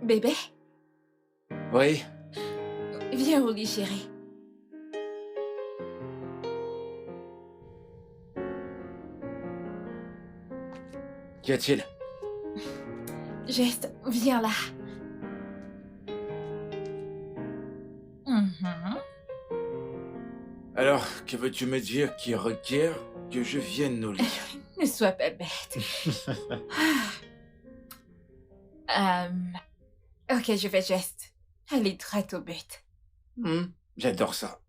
Bébé, Oui, viens au lit, chérie. qu'y a-t-il? Geste, viens là. Mhm. Alors, que veux-tu me dire qui requiert que je vienne au lit? Ne sois pas bête. Euh, ok, je fais geste. Allez, droit au but. Hmm, j'adore ça.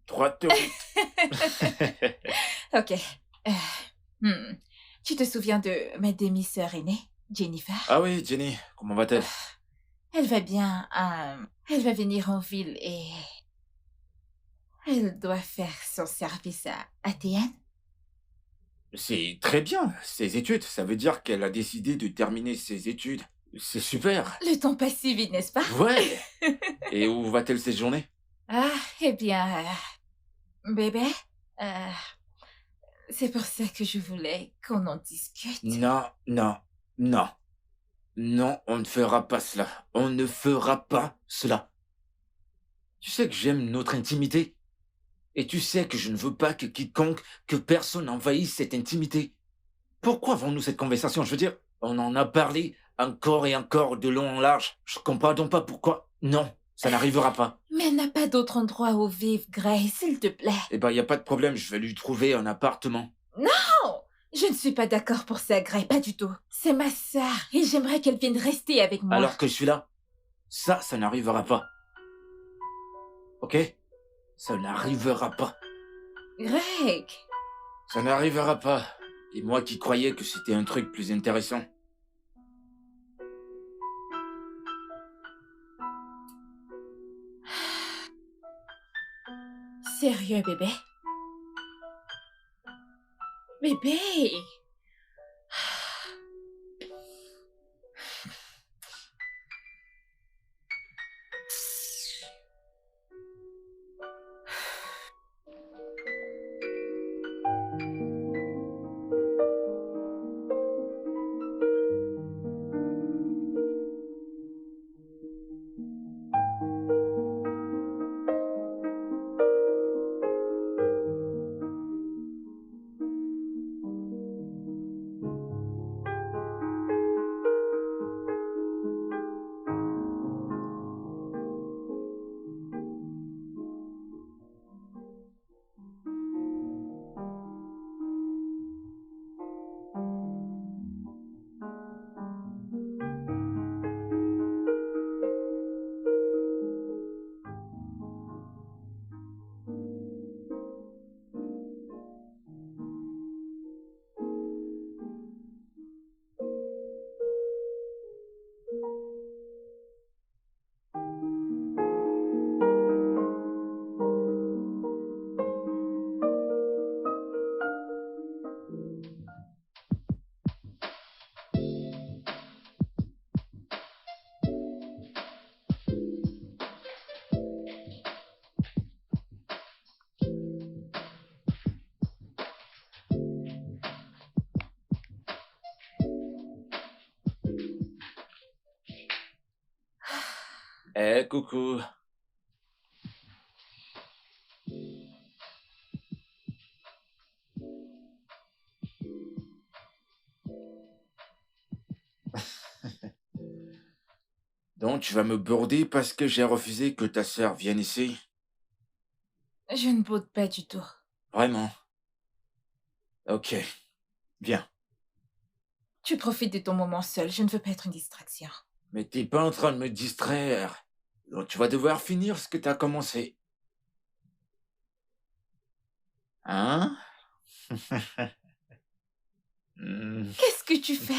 Droit au but. Ok. Euh, hmm. Tu te souviens de ma demi-sœur aînée, Jennifer? Ah oui, Jenny, comment va-t-elle? Elle va bien. Elle va venir en ville et elle doit faire son service à ATN. C'est très bien, ses études. Ça veut dire qu'elle a décidé de terminer ses études. C'est super. Le temps passe si vite, n'est-ce pas? Ouais. Et où va-t-elle séjourner? Ah, eh bien, bébé, euh, c'est pour ça que je voulais qu'on en discute. Non, non, non. Non, on ne fera pas cela. On ne fera pas cela. Tu sais que j'aime notre intimité. Et tu sais que je ne veux pas que quiconque, que personne envahisse cette intimité. Pourquoi avons-nous cette conversation? Je veux dire, on en a parlé encore et encore de long en large. Je comprends donc pas pourquoi. Non, ça n'arrivera pas. Mais elle n'a pas d'autre endroit où vivre, Grace, s'il te plaît. Eh ben, y a pas de problème, je vais lui trouver un appartement. Non! Je ne suis pas d'accord pour ça, Grace, pas du tout. C'est ma sœur et j'aimerais qu'elle vienne rester avec moi. Alors que je suis là. Ça n'arrivera pas. Ok? Ça n'arrivera pas. Greg! Ça n'arrivera pas. Et moi qui croyais que c'était un truc plus intéressant. Sérieux, bébé? Bébé! Eh, coucou. Donc tu vas me border parce que j'ai refusé que ta sœur vienne ici? Je ne boude pas du tout. Vraiment? Ok, viens. Tu profites de ton moment seul, je ne veux pas être une distraction. Mais t'es pas en train de me distraire. Donc tu vas devoir finir ce que t'as commencé. Hein? Hmm. Qu'est-ce que tu fais?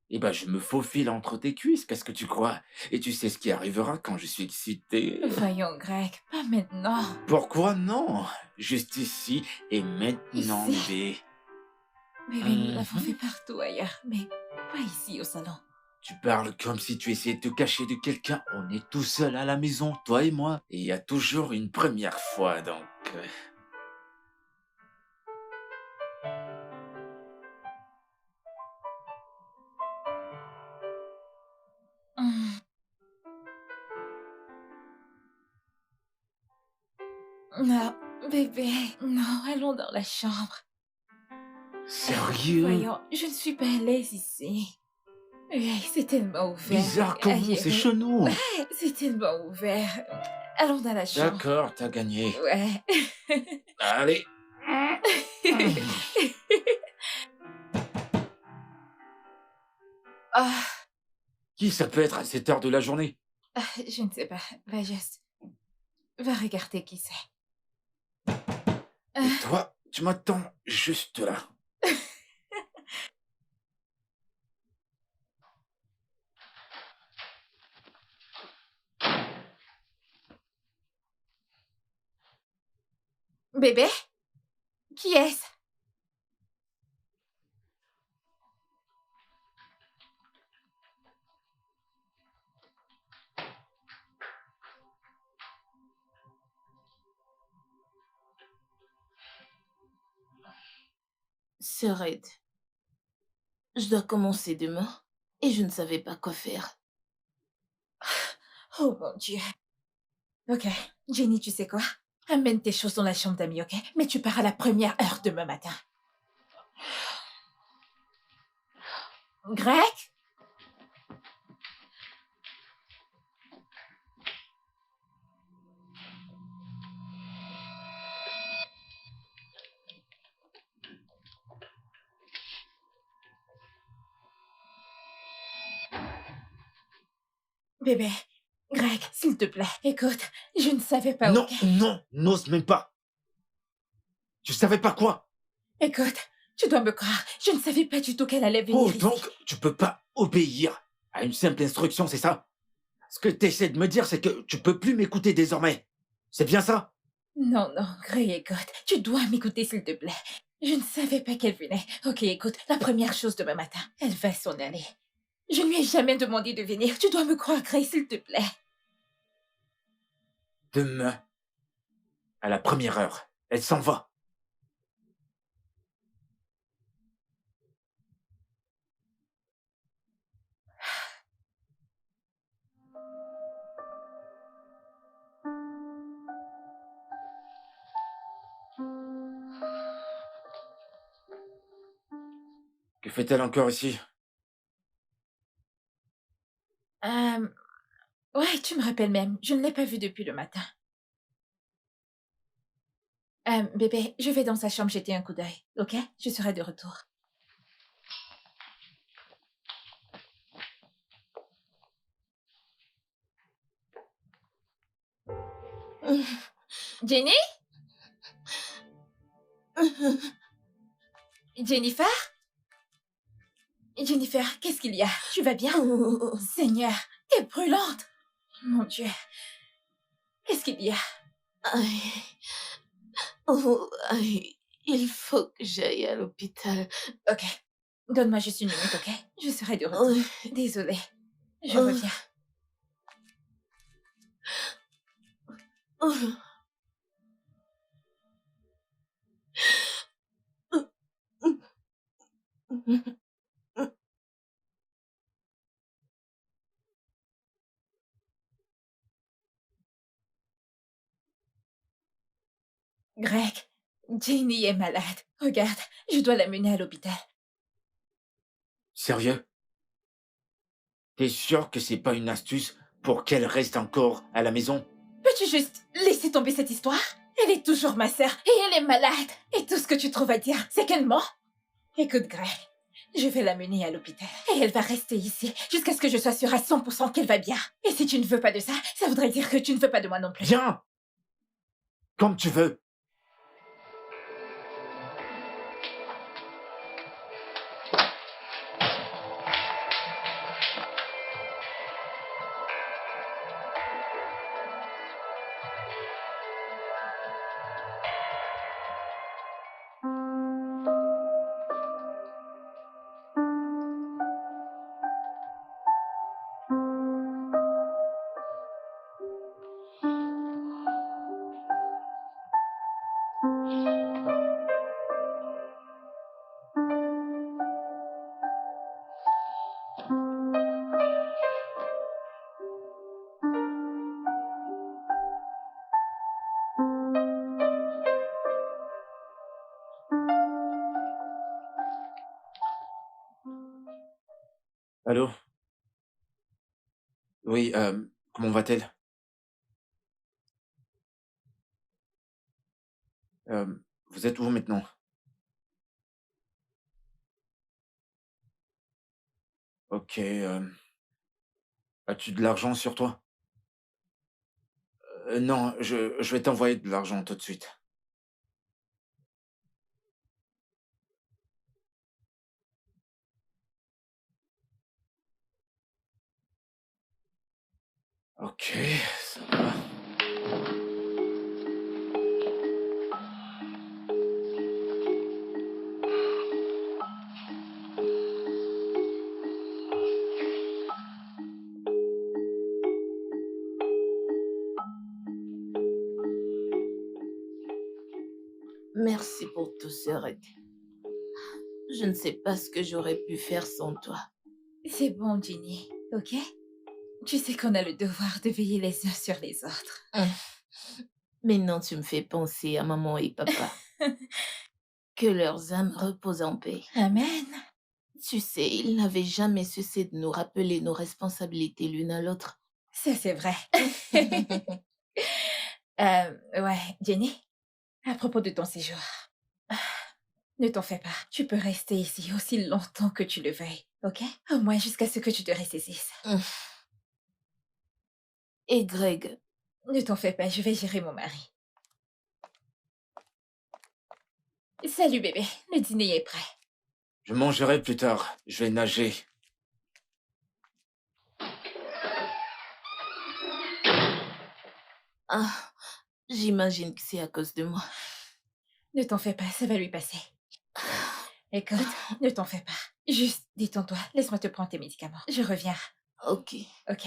Eh ben, je me faufile entre tes cuisses, qu'est-ce que tu crois? Et tu sais ce qui arrivera quand je suis excité? Voyons, Greg, pas maintenant. Pourquoi non? Juste ici et maintenant, Ici? bébé. Bébé, nous l'avons fait Mhm. partout ailleurs, mais pas ici au salon. Tu parles comme si tu essayais de te cacher de quelqu'un. On est tout seul à la maison, toi et moi. Et il y a toujours une première fois, donc... Hum, Non, bébé, non, allons dans la chambre. Sérieux? Voyons, je ne suis pas à l'aise ici. Oui, c'est tellement ouvert. Bizarre comme vous, c'est Aïe, chenou. c'est tellement ouvert. Allons dans la chambre. D'accord, t'as gagné. Ouais. Allez. Ah, Qui ça peut être à cette heure de la journée? je ne sais pas. Va juste. Va regarder qui c'est. Et Ah, toi, tu m'attends juste là. bébé? Qui est-ce? Sœur Ed, je dois commencer demain et je ne savais pas quoi faire. Oh mon Dieu. Ok, Jenny, tu sais quoi? Amène tes choses dans la chambre d'amis, ok? Mais tu pars à la première heure demain matin. Greg? Bébé, Greg, s'il te plaît, écoute, je ne savais pas, Non, ok? non, n'ose même pas. Tu savais pas quoi? Écoute, tu dois me croire, je ne savais pas du tout qu'elle allait venir Oh, ici. donc, tu peux pas obéir à une simple instruction, c'est ça? Ce que t'essaies de me dire, c'est que tu peux plus m'écouter désormais. C'est bien ça? Non, non, Greg, écoute, tu dois m'écouter, s'il te plaît. Je ne savais pas qu'elle venait. Ok, écoute, la première chose demain matin, elle va s'en aller. Je ne lui ai jamais demandé de venir. Tu dois me croire, Greg, s'il te plaît. Demain, à la première heure, elle s'en va. Que fait-elle encore ici? Euh, ouais, tu me rappelles même. Je ne l'ai pas vue depuis le matin. Bébé, je vais dans sa chambre jeter un coup d'œil, ok? Je serai de retour. Jenny? Jennifer? Jennifer, qu'est-ce qu'il y a? Tu vas bien? Seigneur, t'es brûlante! Mon Dieu, qu'est-ce qu'il y a? Aïe. Oh, aïe. Il faut que j'aille à l'hôpital. Ok, donne-moi juste une minute, ok? Je serai de retour. Oh, Désolée, je oh, reviens. oh. Greg, Jenny est malade. Regarde, je dois l'amener à l'hôpital. Sérieux? T'es sûr que c'est pas une astuce pour qu'elle reste encore à la maison? Peux-tu juste laisser tomber cette histoire? Elle est toujours ma sœur et elle est malade. Et tout ce que tu trouves à dire, c'est qu'elle ment. Écoute, Greg, je vais l'amener à l'hôpital et elle va rester ici jusqu'à ce que je sois sûre à 100% qu'elle va bien. Et si tu ne veux pas de ça, ça voudrait dire que tu ne veux pas de moi non plus. Viens! Comme tu veux. Allô? Oui, comment va-t-elle? Vous êtes où maintenant? OK, as-tu de l'argent sur toi? Non, je vais t'envoyer de l'argent tout de suite. OK, ça va. Merci pour tout, Sœurette. Je ne sais pas ce que j'aurais pu faire sans toi. C'est bon, Ginny, ok? Tu sais qu'on a le devoir de veiller les uns sur les autres. Hum. Maintenant, tu me fais penser à maman et papa. Que leurs âmes reposent en paix. Amen. Tu sais, ils n'avaient jamais cessé de nous rappeler nos responsabilités l'une à l'autre. Ça, c'est vrai. Ouais, Jenny, à propos de ton séjour, ne t'en fais pas. Tu peux rester ici aussi longtemps que tu le veuilles, ok? Au moins jusqu'à ce que tu te ressaisisses. Hum. Et Greg, Ne t'en fais pas, je vais gérer mon mari. Salut bébé, le dîner est prêt. Je mangerai plus tard, je vais nager. ah, j'imagine que c'est à cause de moi. Ne t'en fais pas, ça va lui passer. Écoute, ne t'en fais pas. Juste détends-toi, laisse-moi te prendre tes médicaments. Je reviens, Ok. ok?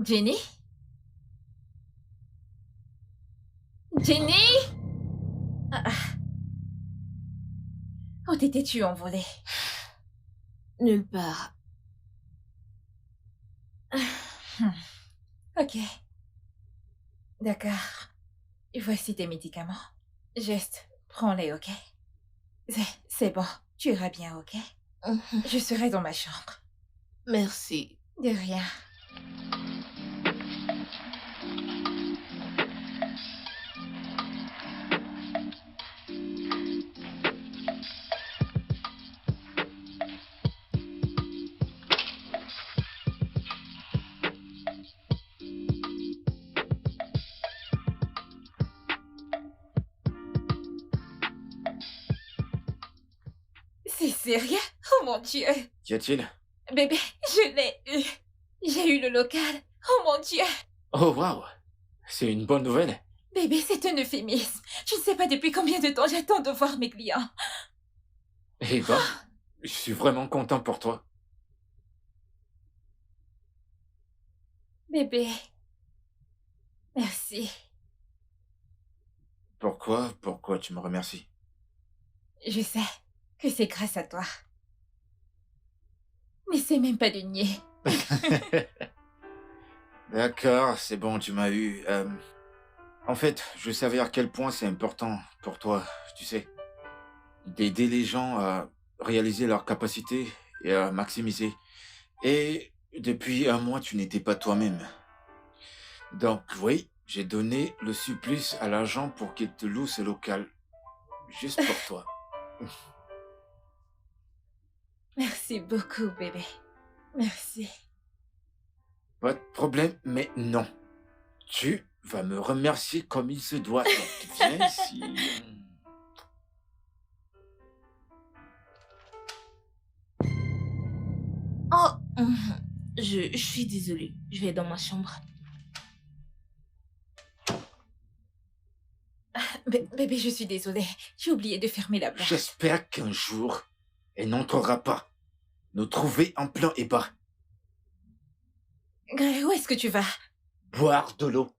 Jenny? Jenny? Ah. Où t'étais-tu envolée? Nulle part. Ok. D'accord. Voici tes médicaments. Juste, prends-les, ok? C'est bon. Tu iras bien, ok? Je serai dans ma chambre. Merci. De rien. C'est sérieux? Oh mon Dieu! Qu'y a-t-il? Bébé, je l'ai eu. J'ai eu le local. Oh mon Dieu! Oh, waouh! C'est une bonne nouvelle. Bébé, c'est un euphémisme. Tu ne sais pas depuis combien de temps j'attends de voir mes clients. Eh ben, je suis vraiment content pour toi. Bébé, merci. Pourquoi tu me remercies? Je sais que c'est grâce à toi. N'essaie même pas de nier. D'accord, c'est bon, tu m'as eu. En fait, je savais à quel point c'est important pour toi, tu sais, d'aider les gens à réaliser leurs capacités et à maximiser. Et depuis un mois, tu n'étais pas toi-même. Donc oui, j'ai donné le surplus à l'agent pour qu'il te loue ce local. Juste pour toi. Merci beaucoup, bébé. Merci. Pas de problème, mais non. Tu vas me remercier comme il se doit. Donc, viens ici. Oh, je suis désolée. Je vais dans ma chambre. Bébé, je suis désolée. J'ai oublié de fermer la porte. J'espère qu'un jour, elle n'entrera pas nous trouver en plein ébat. Greg, où est-ce que tu vas? Boire de l'eau.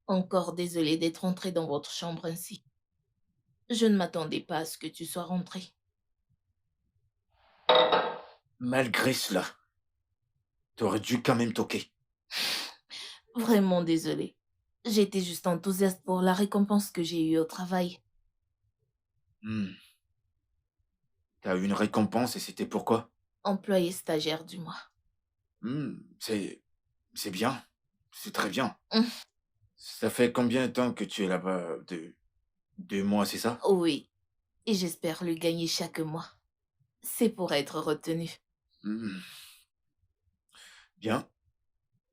Encore désolée d'être entrée dans votre chambre ainsi. Je ne m'attendais pas à ce que tu sois rentrée. Malgré cela, t'aurais dû quand même toquer. Vraiment désolée. J'étais juste enthousiaste pour la récompense que j'ai eue au travail. Hmm. T'as eu une récompense et c'était pourquoi? Employé stagiaire du mois. C'est bien. C'est très bien. Hum, Ça fait combien de temps que tu es là-bas? 2 mois, c'est ça? Oui, et j'espère le gagner chaque mois. C'est pour être retenu. Hmm. Bien.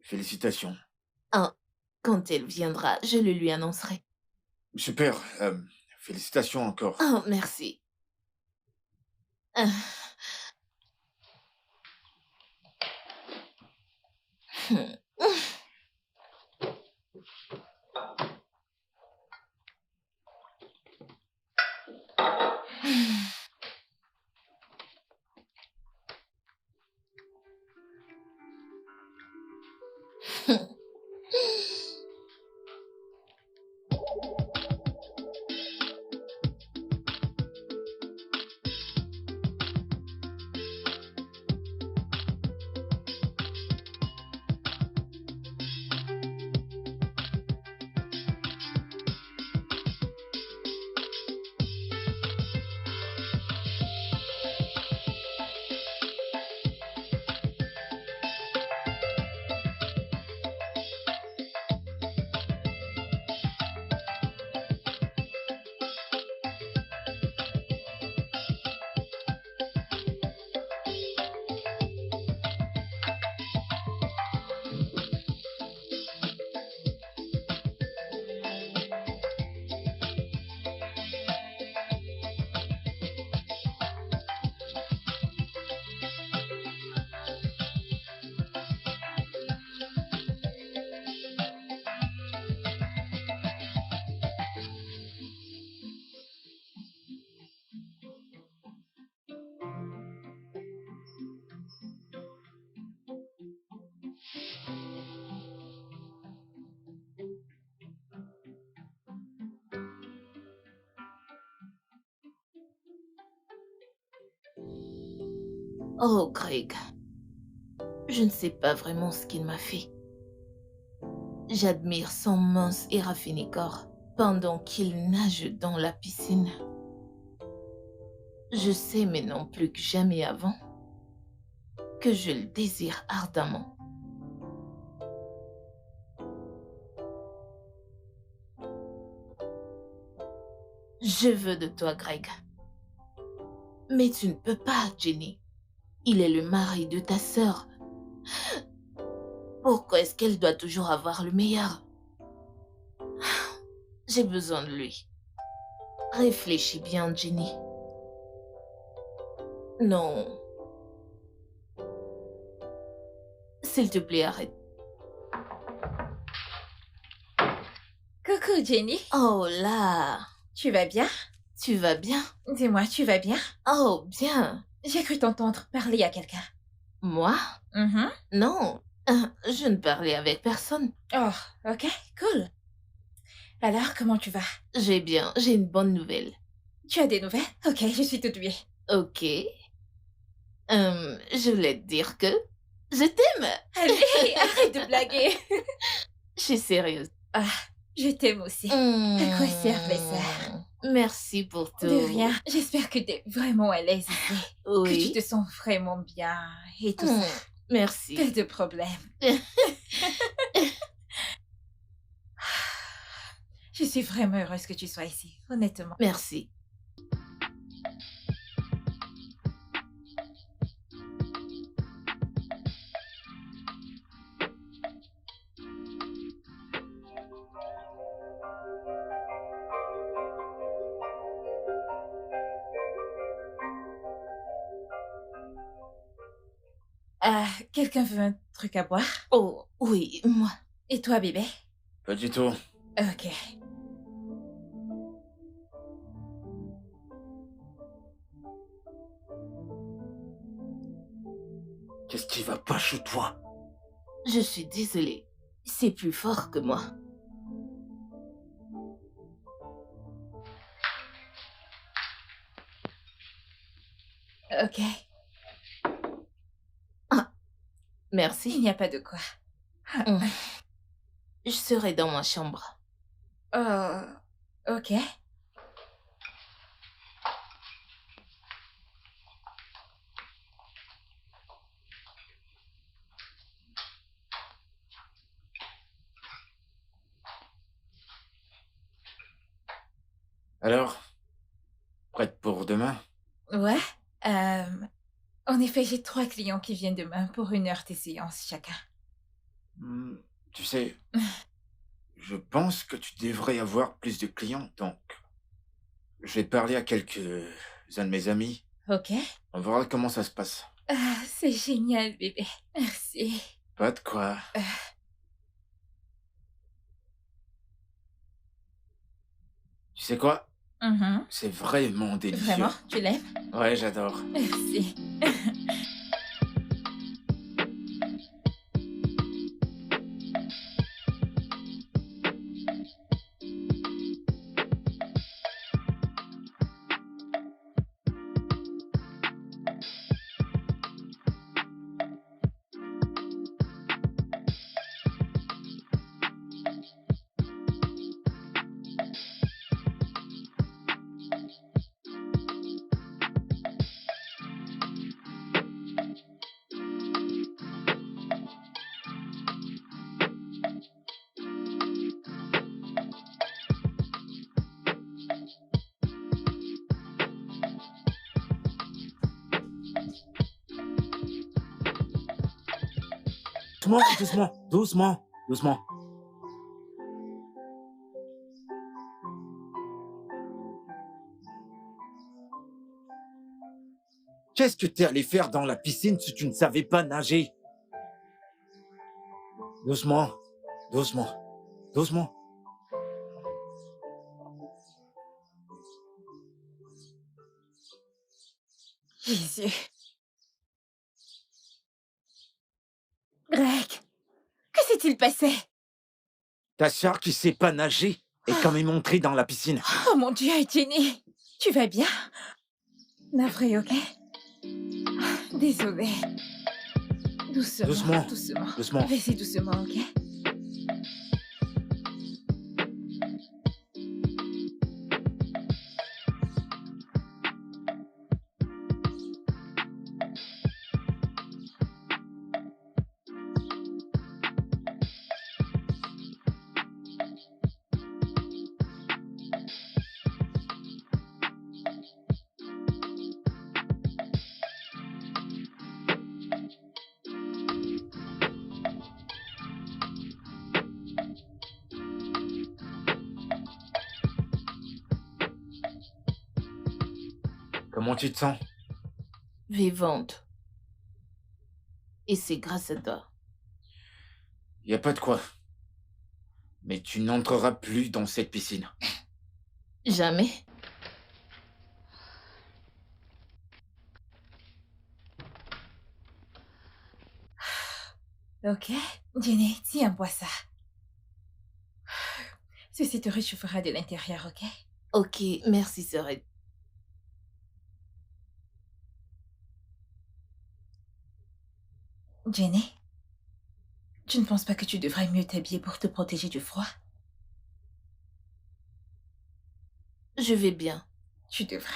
Félicitations. Ah, quand elle viendra, je le lui annoncerai. Super. Félicitations encore. Oh, merci. Ah. Hmm. Oh, Greg, je ne sais pas vraiment ce qu'il m'a fait. J'admire son mince et raffiné corps pendant qu'il nage dans la piscine. Je sais maintenant plus que jamais avant que je le désire ardemment. Je veux de toi, Greg. Mais tu ne peux pas, Jenny. Il est le mari de ta sœur. Pourquoi est-ce qu'elle doit toujours avoir le meilleur? J'ai besoin de lui. Réfléchis bien, Jenny. Non. S'il te plaît, arrête. Coucou, Jenny. Oh là, Tu vas bien? tu vas bien? Dis-moi, tu vas bien? Oh, bien. J'ai cru t'entendre parler à quelqu'un. Moi? Mhm. Non, je ne parlais avec personne. Oh, ok, cool. Alors, comment tu vas? J'ai bien, j'ai une bonne nouvelle. Tu as des nouvelles? Ok, je suis toute oui. Ok. Je voulais te dire que Je t'aime. Allez, arrête de blaguer. Je suis sérieuse. Ah, je t'aime aussi. À quoi servent les sœurs? Merci pour tout. De rien. J'espère que t'es vraiment à l'aise ici. Que tu Oui. te sens vraiment bien et tout ça. Merci. Pas de problème. Je suis vraiment heureuse que tu sois ici, honnêtement. Merci. Ah, quelqu'un veut un truc à boire? Oh, oui, moi. Et toi, bébé? Pas du tout. Ok. Qu'est-ce qui va pas chez toi? Je suis désolée. C'est plus fort que moi. Ok. Il Merci. n'y a pas de quoi. Hum. Je serai dans ma chambre. Oh, ok. Alors, prête pour demain? Ouais. En effet, j'ai 3 clients qui viennent demain pour 1 heure de séance chacun. Tu sais, je pense que tu devrais avoir plus de clients, donc je vais parler à quelques-uns de mes amis. Ok. On verra comment ça se passe. Ah, c'est génial, bébé. Merci. Pas de quoi. Tu sais quoi? Mhm. C'est vraiment délicieux. Vraiment? Tu l'aimes? Ouais, j'adore. Merci. Doucement, doucement, doucement, doucement. Qu'est-ce que t'es allé faire dans la piscine si tu ne savais pas nager? Doucement, doucement, doucement. Jésus. Greg, que s'est-il passé? Ta sœur qui sait pas nager est quand même entrée dans la piscine. Oh mon Dieu, Jenny. Tu vas bien? Navré, ok? Désolée. Doucement, Doucement, doucement. doucement. Vas-y doucement, ok? Comment tu te sens? Vivante. Et c'est grâce à toi. Y a pas de quoi. Mais tu n'entreras plus dans cette piscine. Jamais. Ok. Jenny, tiens, bois ça. Ceci te réchauffera de l'intérieur, ok? Ok, merci, Sorette. Jenny, tu ne penses pas que tu devrais mieux t'habiller pour te protéger du froid? Je vais bien. Tu devrais.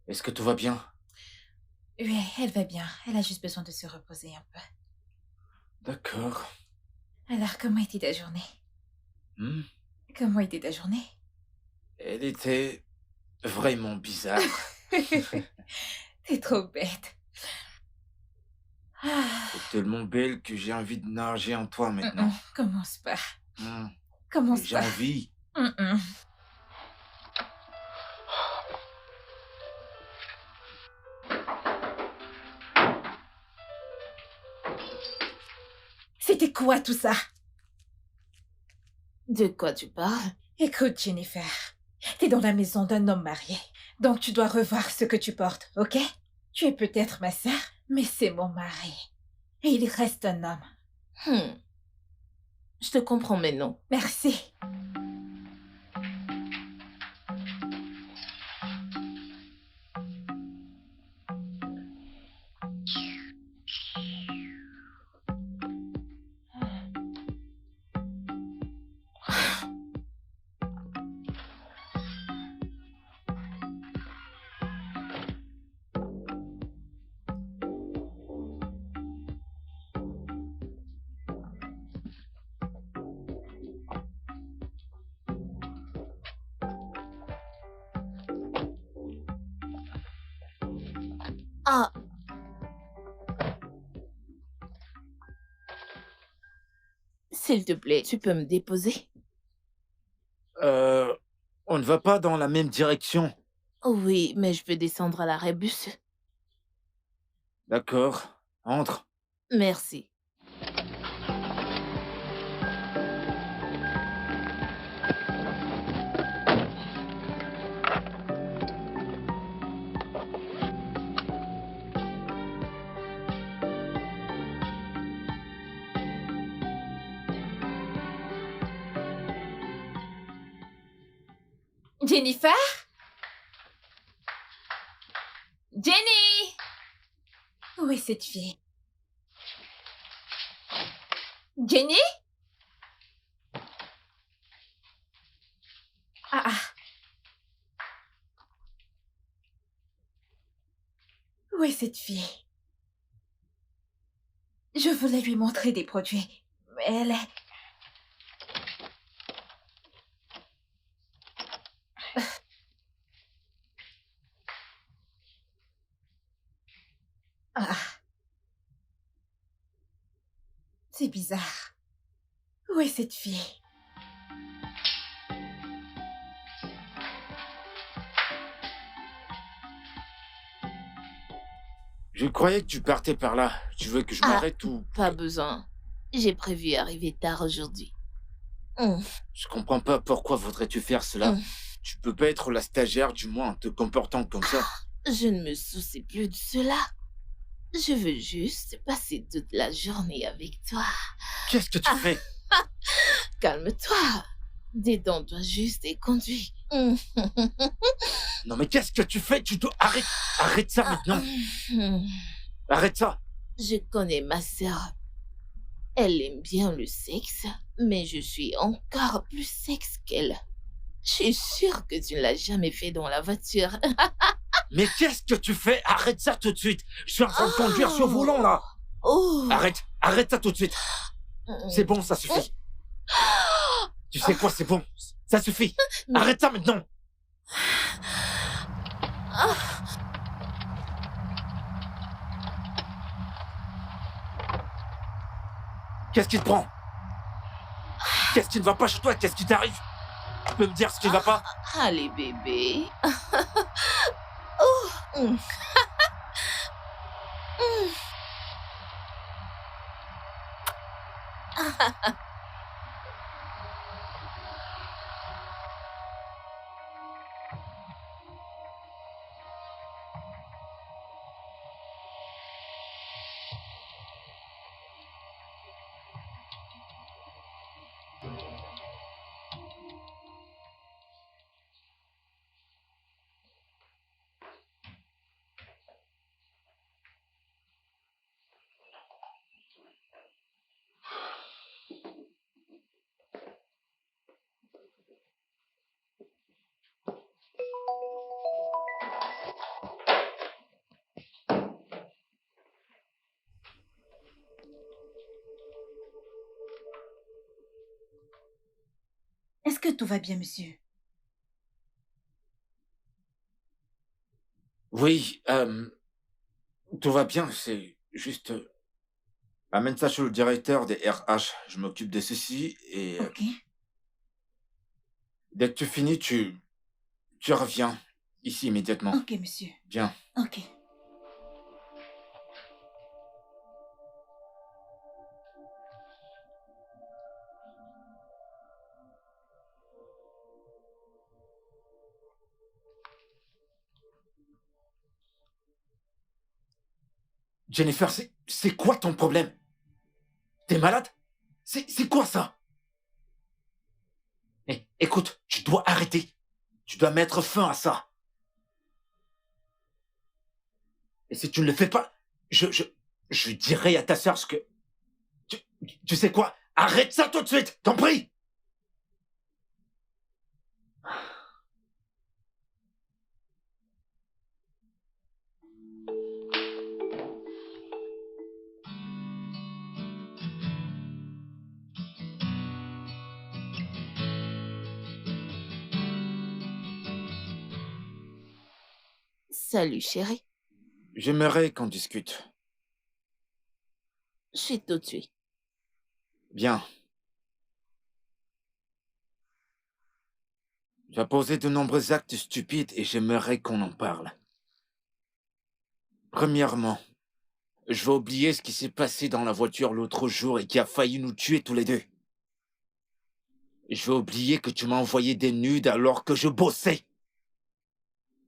Est-ce que tout va bien? Oui, elle va bien. Elle a juste besoin de se reposer un peu. D'accord. Alors, comment était ta journée? Hmm. Comment était ta journée? Elle était vraiment bizarre. T'es trop bête. Ah. T'es tellement belle que j'ai envie de nager en toi maintenant. Commence pas. Hmm. Commence J'ai pas. envie. Mm-mm. C'était quoi tout ça? De quoi tu parles? Écoute, Jennifer, t'es dans la maison d'un homme marié, donc tu dois revoir ce que tu portes, ok? Tu es peut-être ma sœur, mais c'est mon mari. Et il reste un homme. Je te comprends, mais non. Merci. Ah, s'il te plaît, tu peux me déposer? On ne va pas dans la même direction. Oui, mais je peux descendre à l'arrêt bus. D'accord. Entre. Merci. Jennifer? Jenny! Où est cette fille? Jenny? Ah. Où est cette fille? Je voulais lui montrer des produits, mais elle est... Ah. C'est bizarre. Où est cette fille? Je croyais que tu partais par là. Tu veux que je m'arrête ou... Pas besoin. J'ai prévu arriver tard aujourd'hui. Je comprends pas pourquoi voudrais-tu faire cela. Tu peux pas être la stagiaire du mois en te comportant comme ça. Je ne me soucie plus de cela. Je veux juste passer toute la journée avec toi. Qu'est-ce que tu fais? Calme-toi. Détends-toi juste et conduis. Non mais qu'est-ce que tu fais? Tu dois... Arrête ça maintenant. Arrête ça. Je connais ma sœur. Elle aime bien le sexe, mais je suis encore plus sexe qu'elle. Je suis sûre que tu ne l'as jamais fait dans la voiture. Mais qu'est-ce que tu fais? Arrête ça tout de suite. Je suis en train de conduire sur le volant là. Oh. Arrête ça tout de suite. C'est bon, ça suffit. Tu sais quoi, c'est bon. Ça suffit. Arrête ça maintenant. Qu'est-ce qui te prend? Qu'est-ce qui ne va pas chez toi? Qu'est-ce qui t'arrive? Tu peux me dire ce qui ne va pas? Allez, bébé. Oh. Est-ce que tout va bien, monsieur? Oui, tout va bien, c'est juste... amène ça chez le directeur des RH. Je m'occupe de ceci et Ok, dès que tu finis, tu reviens ici immédiatement. ok, monsieur. Bien. Ok. Jennifer, c'est quoi ton problème? T'es malade? C'est quoi ça? Écoute, tu dois arrêter. Tu dois mettre fin à ça. Et si tu ne le fais pas, je, je, je dirai à ta sœur ce que... Tu, tu sais quoi? Arrête ça tout de suite, t'en prie! Salut, chérie. J'aimerais qu'on discute. Je suis tout de suite. Bien. Tu as posé de nombreux actes stupides et j'aimerais qu'on en parle. Premièrement, je vais oublier ce qui s'est passé dans la voiture l'autre jour et qui a failli nous tuer tous les deux. Je vais oublier que tu m'as envoyé des nudes alors que je bossais.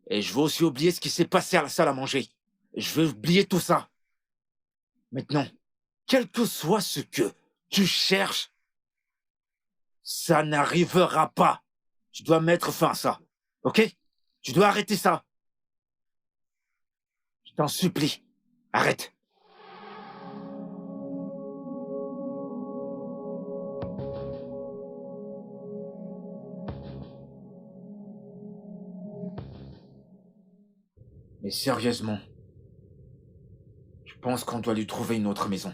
Et je vais aussi oublier ce qui s'est passé à la salle à manger. Je vais oublier tout ça. Maintenant, quel que soit ce que tu cherches, ça n'arrivera pas. Tu dois mettre fin à ça. Ok? Tu dois arrêter ça. Je t'en supplie. Arrête. Mais sérieusement, je pense qu'on doit lui trouver une autre maison.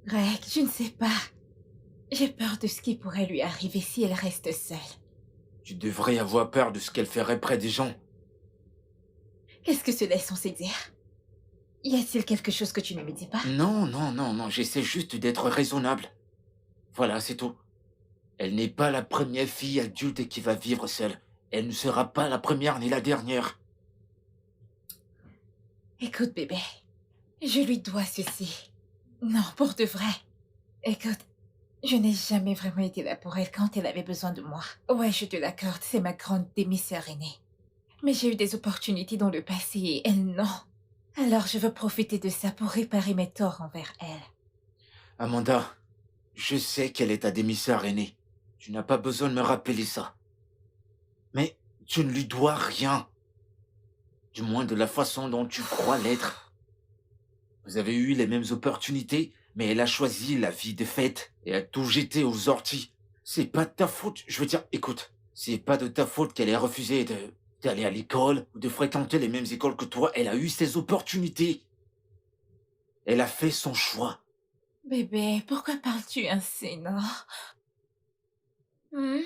Greg, je ne sais pas. J'ai peur de ce qui pourrait lui arriver si elle reste seule. Tu devrais avoir peur de ce qu'elle ferait près des gens. Qu'est-ce que cela est censé dire? Y a-t-il quelque chose que tu ne me dis pas? Non, non, non, non, j'essaie juste d'être raisonnable. Voilà, c'est tout. Elle n'est pas la première fille adulte qui va vivre seule. Elle ne sera pas la première ni la dernière. Écoute, bébé, je lui dois ceci. Non, pour de vrai. Écoute, je n'ai jamais vraiment été là pour elle quand elle avait besoin de moi. Ouais, je te l'accorde, c'est ma grande demi-sœur aînée. Mais j'ai eu des opportunités dans le passé et elle non. Alors je veux profiter de ça pour réparer mes torts envers elle. Amanda, je sais qu'elle est ta demi-sœur aînée. Tu n'as pas besoin de me rappeler ça. Mais tu ne lui dois rien. Du moins de la façon dont tu crois l'être. Vous avez eu les mêmes opportunités, mais elle a choisi la vie de fête et a tout jeté aux orties. C'est pas de ta faute. Je veux dire, écoute, c'est pas de ta faute qu'elle ait refusé d'aller à l'école ou de fréquenter les mêmes écoles que toi. Elle a eu ses opportunités. Elle a fait son choix. Bébé, pourquoi parles-tu ainsi, non? Hmm?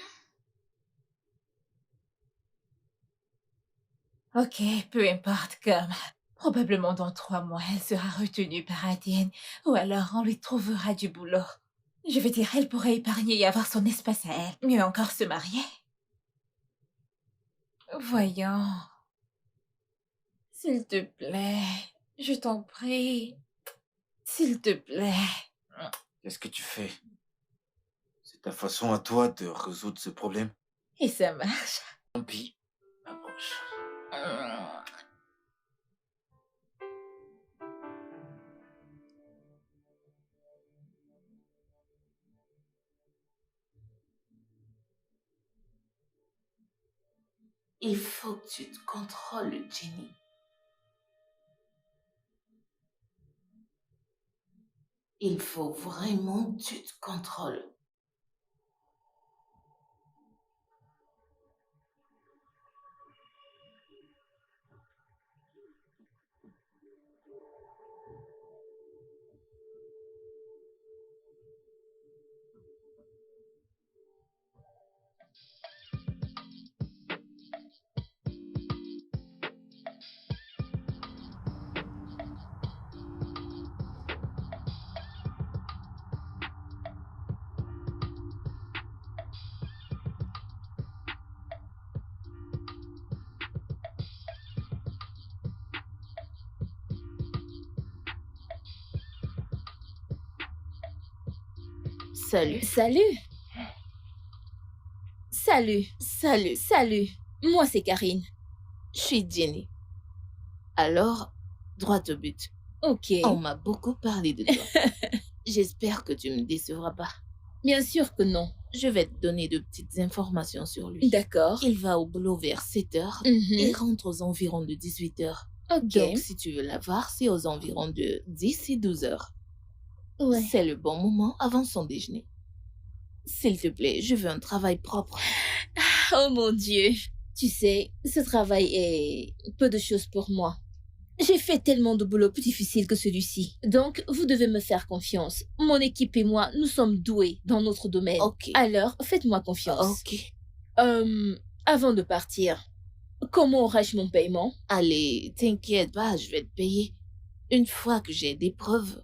Ok, peu importe, comme... Probablement dans 3 mois, elle sera retenue par Adienne, ou alors on lui trouvera du boulot. Je veux dire, elle pourrait épargner et avoir son espace à elle. Mieux encore se marier. Voyons. S'il te plaît, je t'en prie. S'il te plaît. Qu'est-ce que tu fais? C'est ta façon à toi de résoudre ce problème? Et ça marche. Tant pis. Approche. Il faut que tu te contrôles, Jenny. Il faut vraiment que tu te contrôles. Salut. Salut. Salut. Salut. Salut. Moi, c'est Karine. Je suis Jenny. Alors, droit au but. Ok. On m'a beaucoup parlé de toi. J'espère que tu me décevras pas. Bien sûr que non. Je vais te donner de petites informations sur lui. D'accord. Il va au boulot vers 7 heures Mhm. et rentre aux environs de 18 heures. Ok. Donc, si tu veux la voir, c'est aux environs de 10 et 12 heures. Ouais. C'est le bon moment avant son déjeuner. S'il te plaît, je veux un travail propre. Oh mon Dieu. Tu sais, ce travail est peu de choses pour moi. J'ai fait tellement de boulot plus difficile que celui-ci. Donc, vous devez me faire confiance. Mon équipe et moi, nous sommes doués dans notre domaine. Ok. Alors, faites-moi confiance. Ok. Avant de partir, comment aurai-je mon paiement? Allez, t'inquiète pas, je vais te payer. Une fois que j'ai des preuves.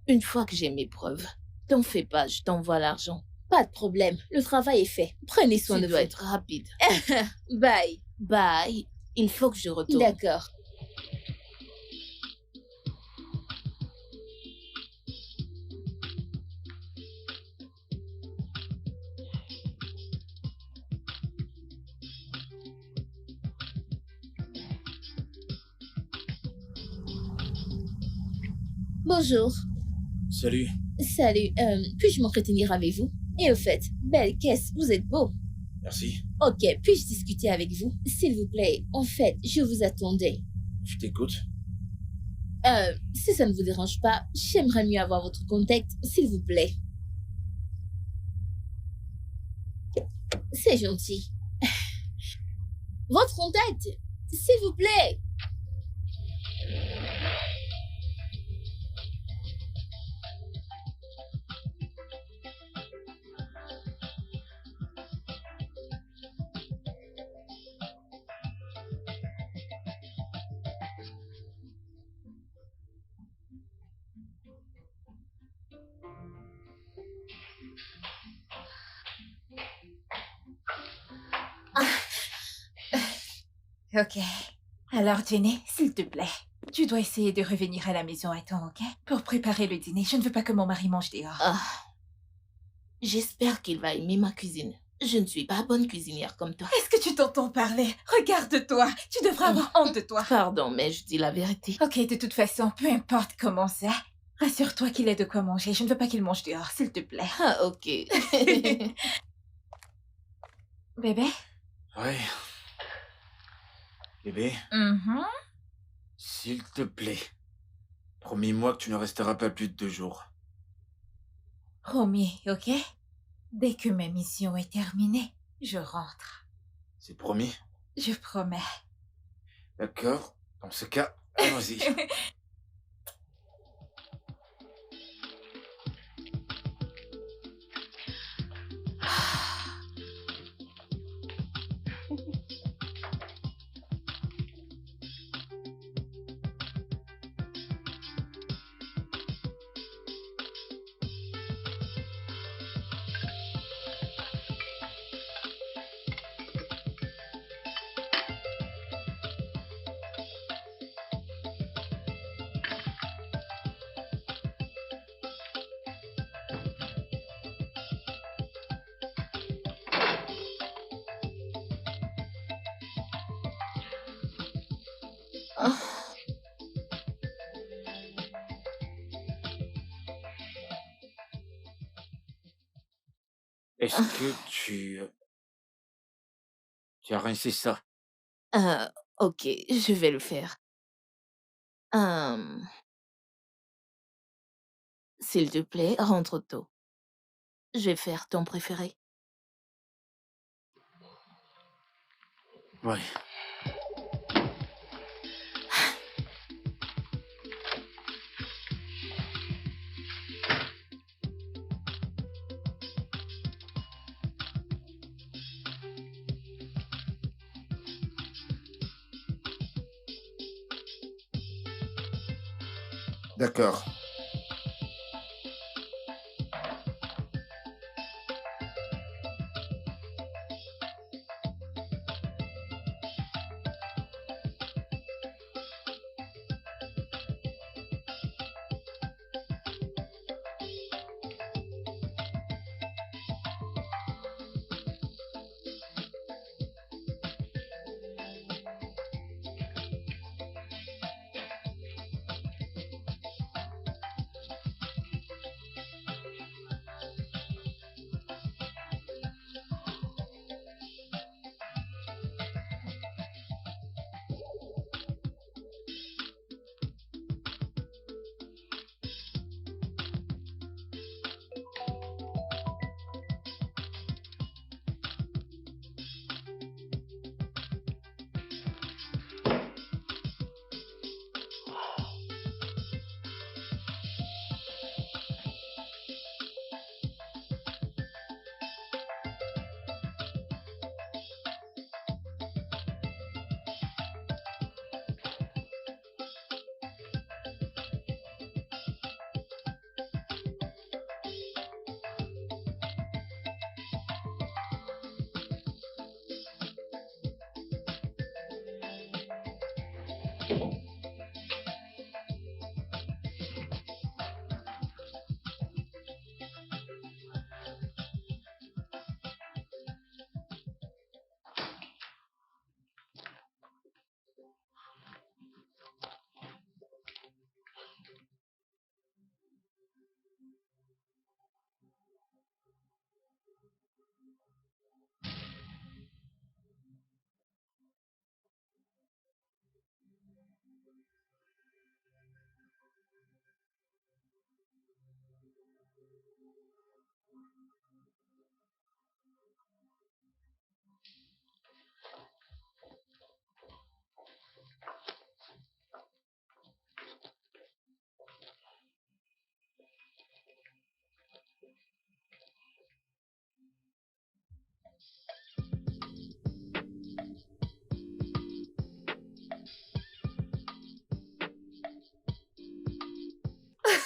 Une fois que j'ai mes preuves. T'en fais pas, je t'envoie l'argent. Pas de problème, le travail est fait. Prenez soin Tu de dois vous. être rapide. Bye. Bye. Il faut que je retourne. D'accord. Bonjour. Salut. Salut. Puis-je m'entretenir avec vous? Et au fait, belle caisse, vous êtes beau. Merci. Ok, puis-je discuter avec vous? S'il vous plaît, en fait, je vous attendais. Je t'écoute. Si ça ne vous dérange pas, j'aimerais mieux avoir votre contact, s'il vous plaît. C'est gentil. Votre contact, s'il vous plaît. Ok. Alors, Jenny, s'il te plaît, tu dois essayer de revenir à la maison à temps, ok? Pour préparer le dîner. Je ne veux pas que mon mari mange dehors. Ah. J'espère qu'il va aimer ma cuisine. Je ne suis pas bonne cuisinière comme toi. Est-ce que tu t'entends parler? Regarde-toi. Tu devrais avoir honte de toi. Pardon, mais je dis la vérité. Ok, de toute façon, peu importe comment c'est, rassure-toi qu'il ait de quoi manger. Je ne veux pas qu'il mange dehors, s'il te plaît. Ah, ok. Bébé? Ouais. Bébé, Mhm. s'il te plaît, promets-moi que tu ne resteras pas plus de 2 jours. Promis, ok? Dès que ma mission est terminée, je rentre. C'est promis? Je promets. D'accord. Dans ce cas, allons-y. Ah. Est-ce que tu as rincé ça? Ok, je vais le faire. S'il te plaît, rentre tôt. Je vais faire ton préféré. Ouais. D'accord.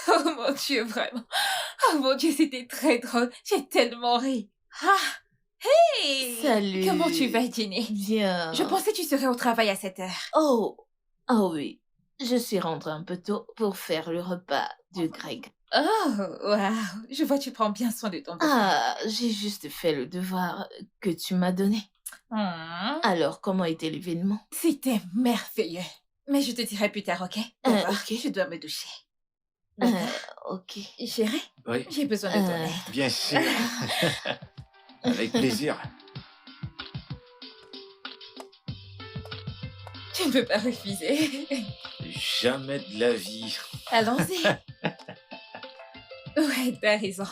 Oh mon Dieu, vraiment. Oh mon Dieu, c'était très drôle. J'ai tellement ri. Ah, hey! Salut. Comment tu vas, Jenny? Bien. Je pensais que tu serais au travail à 7 heures. Oh, ah oui. Je suis rentrée un peu tôt pour faire le repas de Greg. Oh, waouh. Je vois que tu prends bien soin de ton bébé. Ah, j'ai juste fait le devoir que tu m'as donné. Alors, comment était l'événement? C'était merveilleux. Mais je te dirai plus tard, ok? D'abord, ok. je dois me doucher. D'accord? Ok. Chérie, Oui, j'ai besoin de ton aide. bien sûr. Avec plaisir. Tu ne peux pas refuser. Jamais de la vie. Allons-y. Ouais, t'as raison.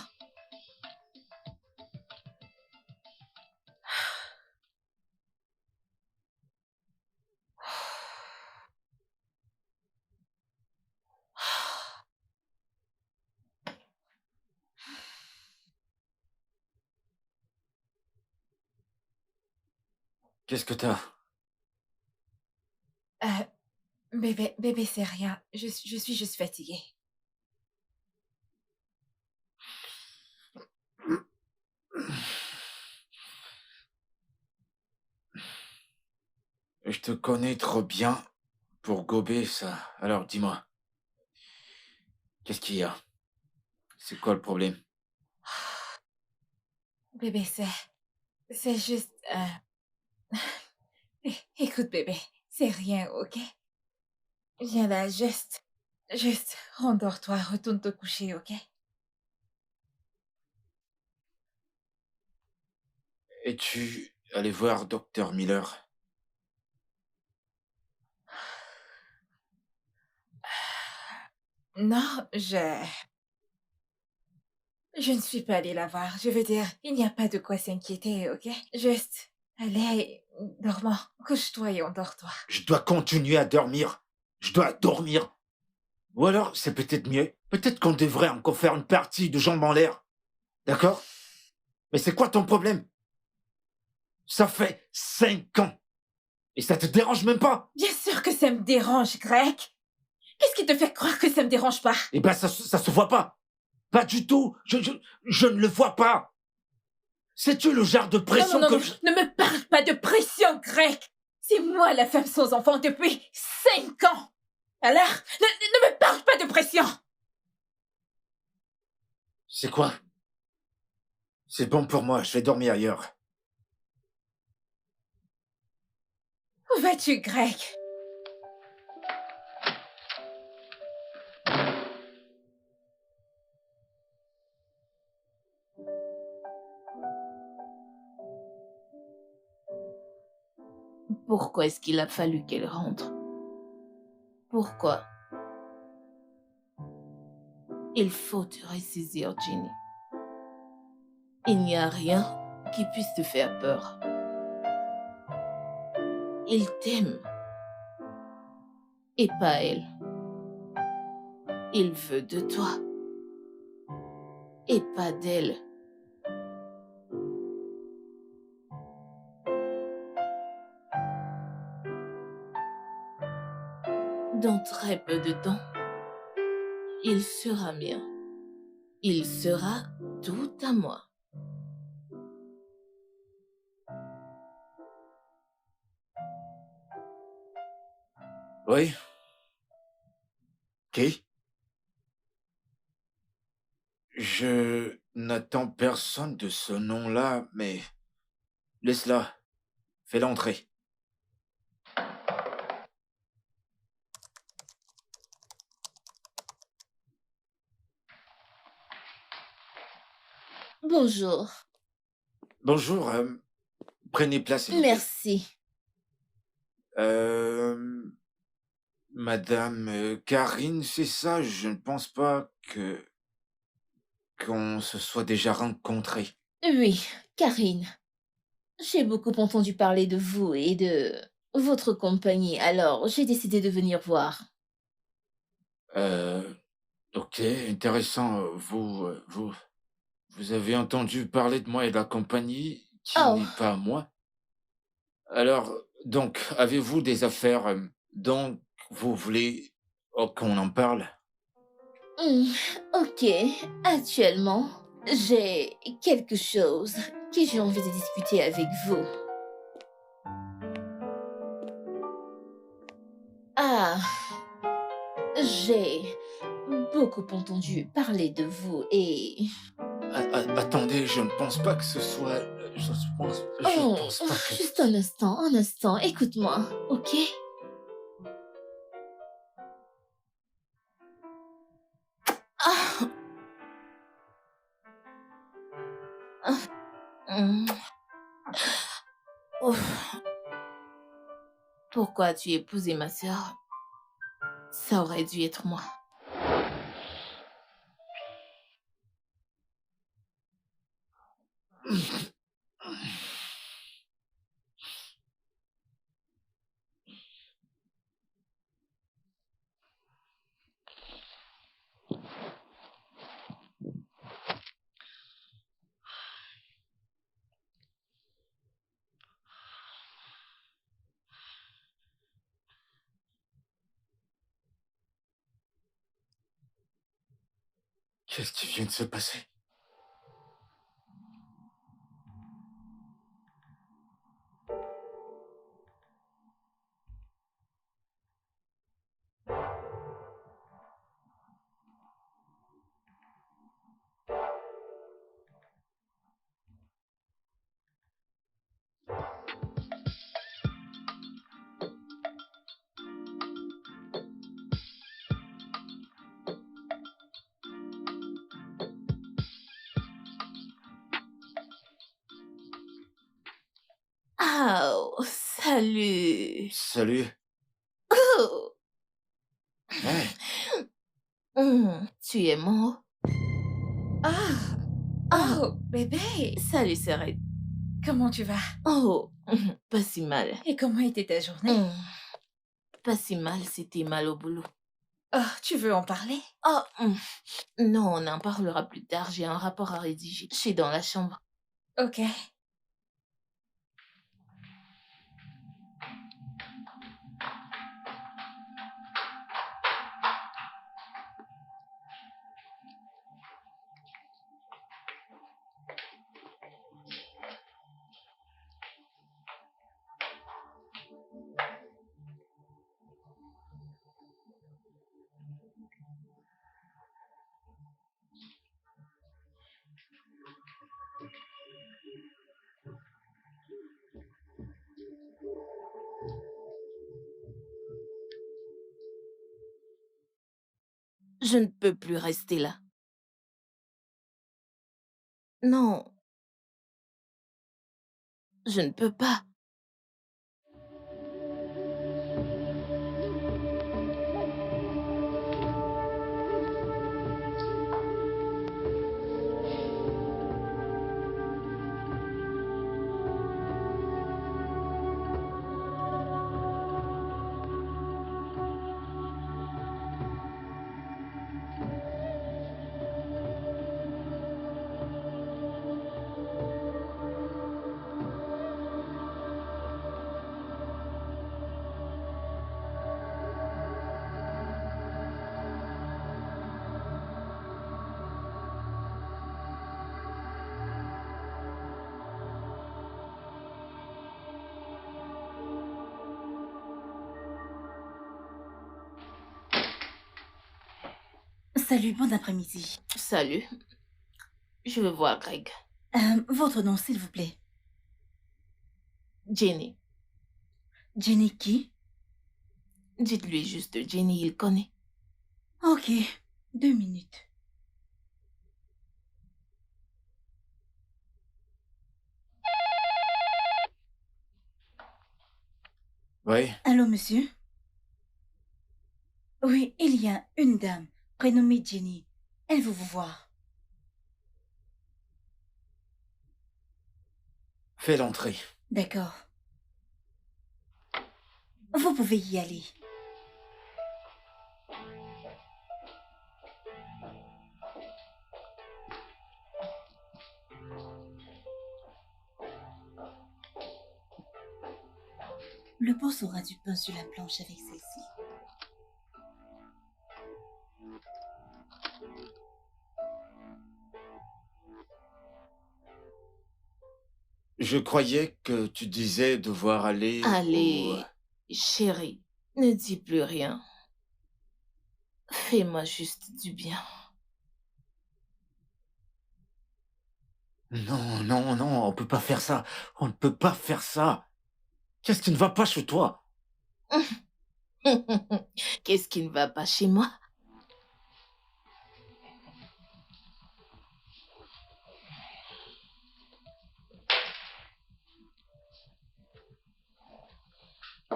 Qu'est-ce que t'as? Bébé, c'est rien. Je suis juste fatiguée. Je te connais trop bien pour gober ça. Alors dis-moi, qu'est-ce qu'il y a? C'est quoi le problème? Bébé, c'est juste... Écoute, bébé, c'est rien, ok? Viens là, juste, rendors-toi, retourne te coucher, ok? Es-tu allé voir Dr. Miller? Non, je ne suis pas allée la voir. Je veux dire, il n'y a pas de quoi s'inquiéter, ok? Juste, allez, dormons, couche-toi et endors-toi. Je dois continuer à dormir. Je dois dormir. Ou alors, c'est peut-être mieux. Peut-être qu'on devrait encore faire une partie de jambes en l'air. D'accord? Mais c'est quoi ton problème? Ça fait 5 ans. Et ça te dérange même pas? Bien sûr que ça me dérange, Greg. Qu'est-ce qui te fait croire que ça me dérange pas? Eh ben, ça se voit pas. Pas du tout. Je ne le vois pas. Sais-tu le genre de pression non, que ne me parle pas de pression, Greg. C'est moi la femme sans enfant depuis 5 ans. Alors, ne me parle pas de pression. C'est quoi? C'est bon pour moi, je vais dormir ailleurs. Où vas-tu, Greg? Pourquoi est-ce qu'il a fallu qu'elle rentre? Pourquoi? Il faut te ressaisir, Ginny. Il n'y a rien qui puisse te faire peur. Il t'aime. Et pas elle. Il veut de toi. Et pas d'elle. Dans très peu de temps, il sera mien. Il sera tout à moi. Oui? Qui? Je n'attends personne de ce nom-là, mais laisse-la, fais-la entrer. Bonjour. Bonjour, prenez place, s'il vous plaît. Merci. Euh, Madame Karine, c'est ça? Je ne pense pas qu'on se soit déjà rencontrés. Oui, Karine. J'ai beaucoup entendu parler de vous et de votre compagnie, alors j'ai décidé de venir voir. Euh, ok, intéressant. Vous avez entendu parler de moi et de la compagnie qui n'est Oh, pas moi. Alors, donc, avez-vous des affaires dont vous voulez qu'on en parle? hmm, ok. Actuellement, j'ai quelque chose que j'ai envie de discuter avec vous. Ah, j'ai beaucoup entendu parler de vous et... Attendez, je ne pense pas que ce soit. Je Oh, pense pas que. juste un instant, écoute-moi, ok? Ah, ah, hmm, ouf. Pourquoi as-tu épousé ma sœur? Ça aurait dû être moi. Qu'est-ce qui vient de se passer? Oh, salut. Salut. Oh, Hey, Tu es mort? Ah, Ah, oh, bébé, salut, Serette. comment tu vas? Oh, pas si mal. Et comment était ta journée? Hum, Pas si mal, c'était mal au boulot. Oh, tu veux en parler? Oh, non, on en parlera plus tard. J'ai un rapport à rédiger. Je suis dans la chambre. Ok. Je ne peux plus rester là. Non, je ne peux pas. Salut, bon après-midi. Salut. Je veux voir Greg. Votre nom, s'il vous plaît. Jenny. Jenny qui? Dites-lui juste Jenny, il connaît. Ok, 2 minutes. Oui, Allô, monsieur? Oui, il y a une dame prénommée Jenny. Elle veut vous voir. fais l'entrée. D'accord. Vous pouvez y aller. Le boss aura du pain sur la planche avec celle-ci. Je croyais que tu disais devoir aller... Allez, chérie, ne dis plus rien. Fais-moi juste du bien. Non, non, non, on peut pas faire ça. On ne peut pas faire ça. Qu'est-ce qui ne va pas chez toi? Qu'est-ce qui ne va pas chez moi?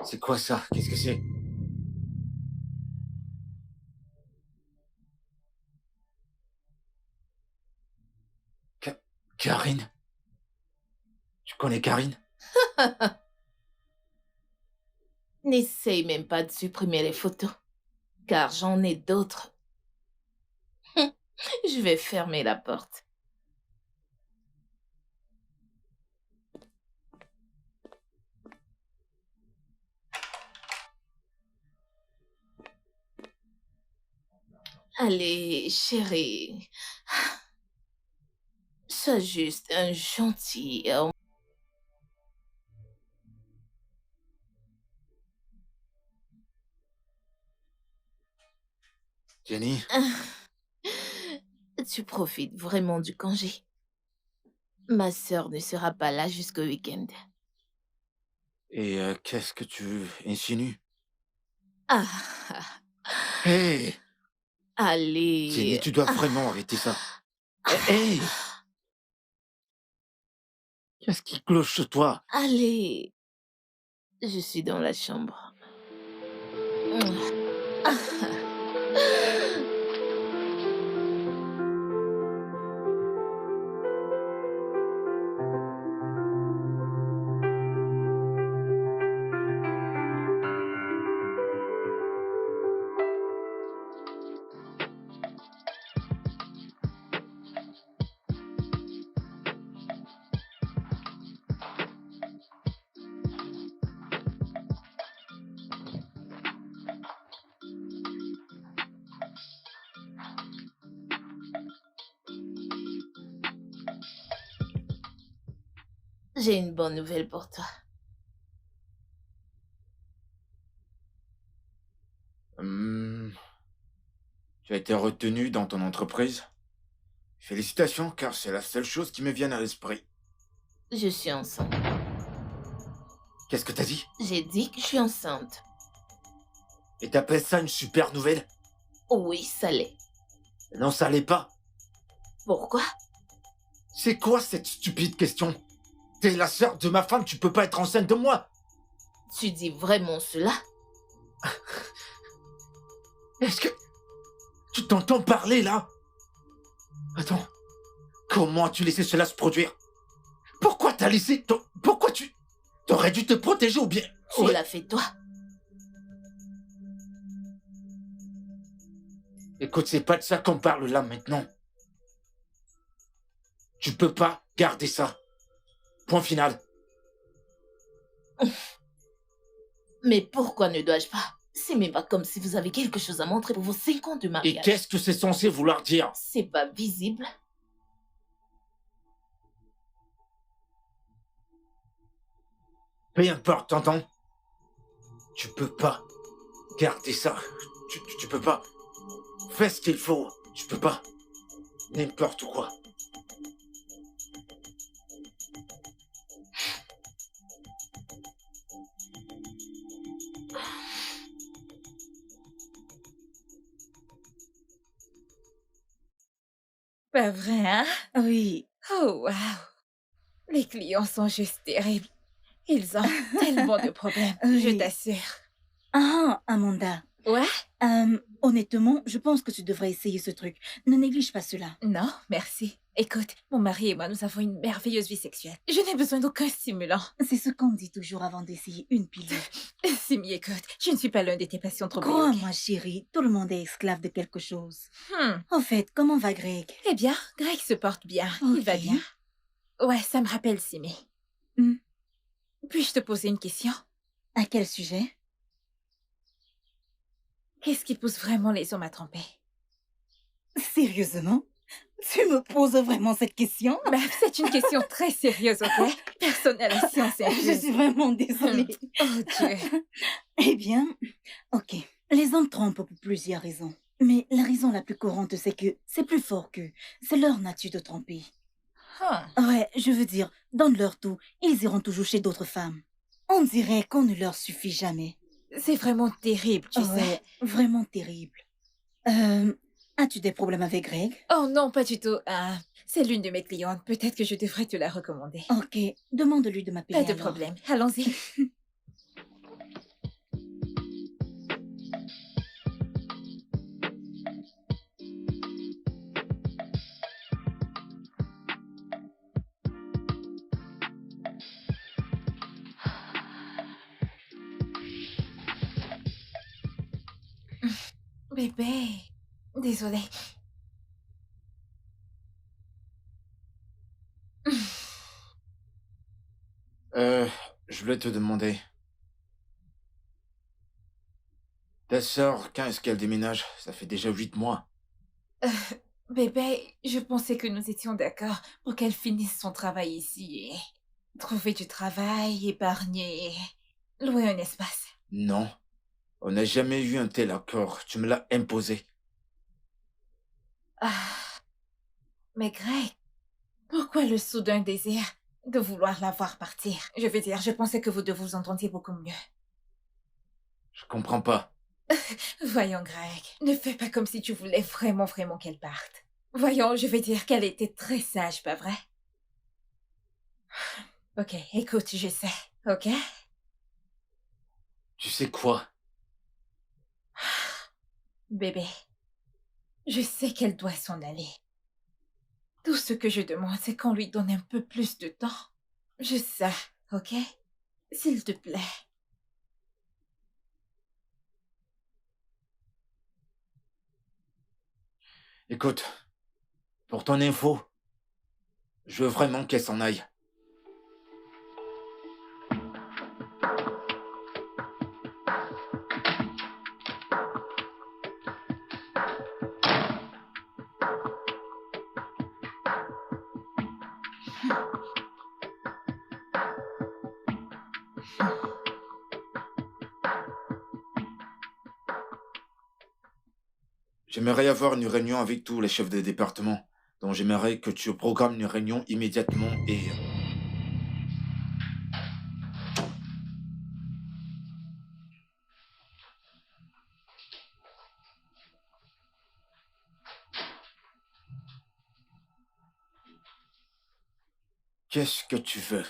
C'est quoi ça? Qu'est-ce que c'est? Karine? Tu connais Karine? N'essaye même pas de supprimer les photos, car j'en ai d'autres. Je vais fermer la porte. Allez, chérie. Sois juste un gentil homme. Jenny? Tu profites vraiment du congé. Ma sœur ne sera pas là jusqu'au week-end. Et qu'est-ce que tu insinues? Ah, Hé! allez. Jenny, tu dois vraiment arrêter ça. Hé! Qu'est-ce qui cloche chez toi? Allez. Je suis dans la chambre. J'ai une bonne nouvelle pour toi. Tu as été retenu dans ton entreprise? Félicitations, car c'est la seule chose qui me vient à l'esprit. Je suis enceinte. Qu'est-ce que t'as dit? J'ai dit que je suis enceinte. Et t'appelles ça une super nouvelle? Oui, ça l'est. Non, ça l'est pas. Pourquoi? C'est quoi cette stupide question? T'es la sœur de ma femme, tu peux pas être enceinte de moi. Tu dis vraiment cela? Est-ce que... Tu t'entends parler, là? Attends. Comment as-tu laissé cela se produire? Pourquoi t'as laissé... Pourquoi tu... T'aurais dû te protéger ou bien... Tu Ouais. l'as fait toi? Écoute, c'est pas de ça qu'on parle là maintenant. Tu peux pas garder ça. Point final. Mais pourquoi ne dois-je pas? C'est même pas comme si vous avez quelque chose à montrer pour vos 5 ans de Et mariage. qu'est-ce que c'est censé vouloir dire? C'est pas visible. Peu importe, t'entends? Tu peux pas garder ça. Tu peux pas. Fais ce qu'il faut. Je peux pas. N'importe quoi. Pas vrai, hein? Oui. Oh, waouh! Les clients sont juste terribles. Ils ont tellement de problèmes, je Oui. t'assure. Ah, Amanda. Ouais? Honnêtement, je pense que tu devrais essayer ce truc. Ne néglige pas cela. Non, merci. Écoute, mon mari et moi, nous avons une merveilleuse vie sexuelle. Je n'ai besoin d'aucun stimulant. C'est ce qu'on dit toujours avant d'essayer une pilule. Simi, écoute, je ne suis pas l'un de tes patients trop Crois-moi, chérie, tout le monde est esclave de quelque chose. Hmm. En fait, comment va Greg? Eh bien, Greg se porte bien. Il va Ok. bien. Ouais, ça me rappelle Simi. Hmm. Puis-je te poser une question? À quel sujet? Qu'est-ce qui pousse vraiment les hommes à tromper? Sérieusement? Tu me poses vraiment cette question? Bah, c'est une question très sérieuse, ok? Personne n'a la science Je infuse. suis vraiment désolée. Oh Dieu. Eh bien, ok. Les hommes trompent pour plusieurs raisons. Mais la raison la plus courante, c'est que c'est plus fort qu'eux. C'est leur nature de tromper. Ouais, je veux dire, donne-leur tout, ils iront toujours chez d'autres femmes. On dirait qu'on ne leur suffit jamais. C'est vraiment terrible, tu sais. Ouais, vraiment terrible. As-tu des problèmes avec Greg? Oh non, pas du tout. Ah, c'est l'une de mes clientes. Peut-être que je devrais te la recommander. Ok, demande-lui de m'appeler Pas de alors. problème. Allons-y. Bébé, désolée. Je voulais te demander. Ta sœur, quand est-ce qu'elle déménage? Ça fait déjà 8 mois. Bébé, je pensais que nous étions d'accord pour qu'elle finisse son travail ici et trouver du travail, épargner, louer un espace. Non. On n'a jamais eu un tel accord. Tu me l'as imposé. Ah, mais Greg, pourquoi le soudain désir de vouloir la voir partir? Je veux dire, je pensais que vous deux vous entendiez beaucoup mieux. Je comprends pas. Voyons, Greg, ne fais pas comme si tu voulais vraiment qu'elle parte. Voyons, je veux dire qu'elle était très sage, pas vrai? Ok, écoute, je sais, ok? Tu sais quoi? Bébé, je sais qu'elle doit s'en aller. Tout ce que je demande, c'est qu'on lui donne un peu plus de temps. Juste ça, ok? S'il te plaît. Écoute, pour ton info, je veux vraiment qu'elle s'en aille. J'aimerais avoir une réunion avec tous les chefs de département. Donc j'aimerais que tu programmes une réunion immédiatement et... Qu'est-ce que tu veux?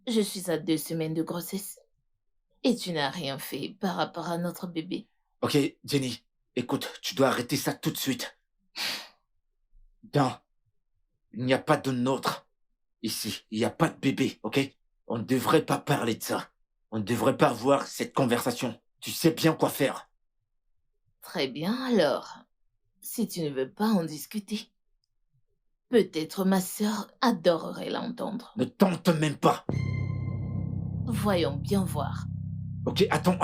Je suis à 2 semaines de grossesse. Et tu n'as rien fait par rapport à notre bébé. Ok, Jenny, écoute, tu dois arrêter ça tout de suite. Non, il n'y a pas de nôtre. Ici, il n'y a pas de bébé, ok? On ne devrait pas parler de ça. On ne devrait pas avoir cette conversation. Tu sais bien quoi faire. Très bien alors. Si tu ne veux pas en discuter. Peut-être ma sœur adorerait l'entendre. Ne tente même pas. Voyons bien voir. Ok, attends.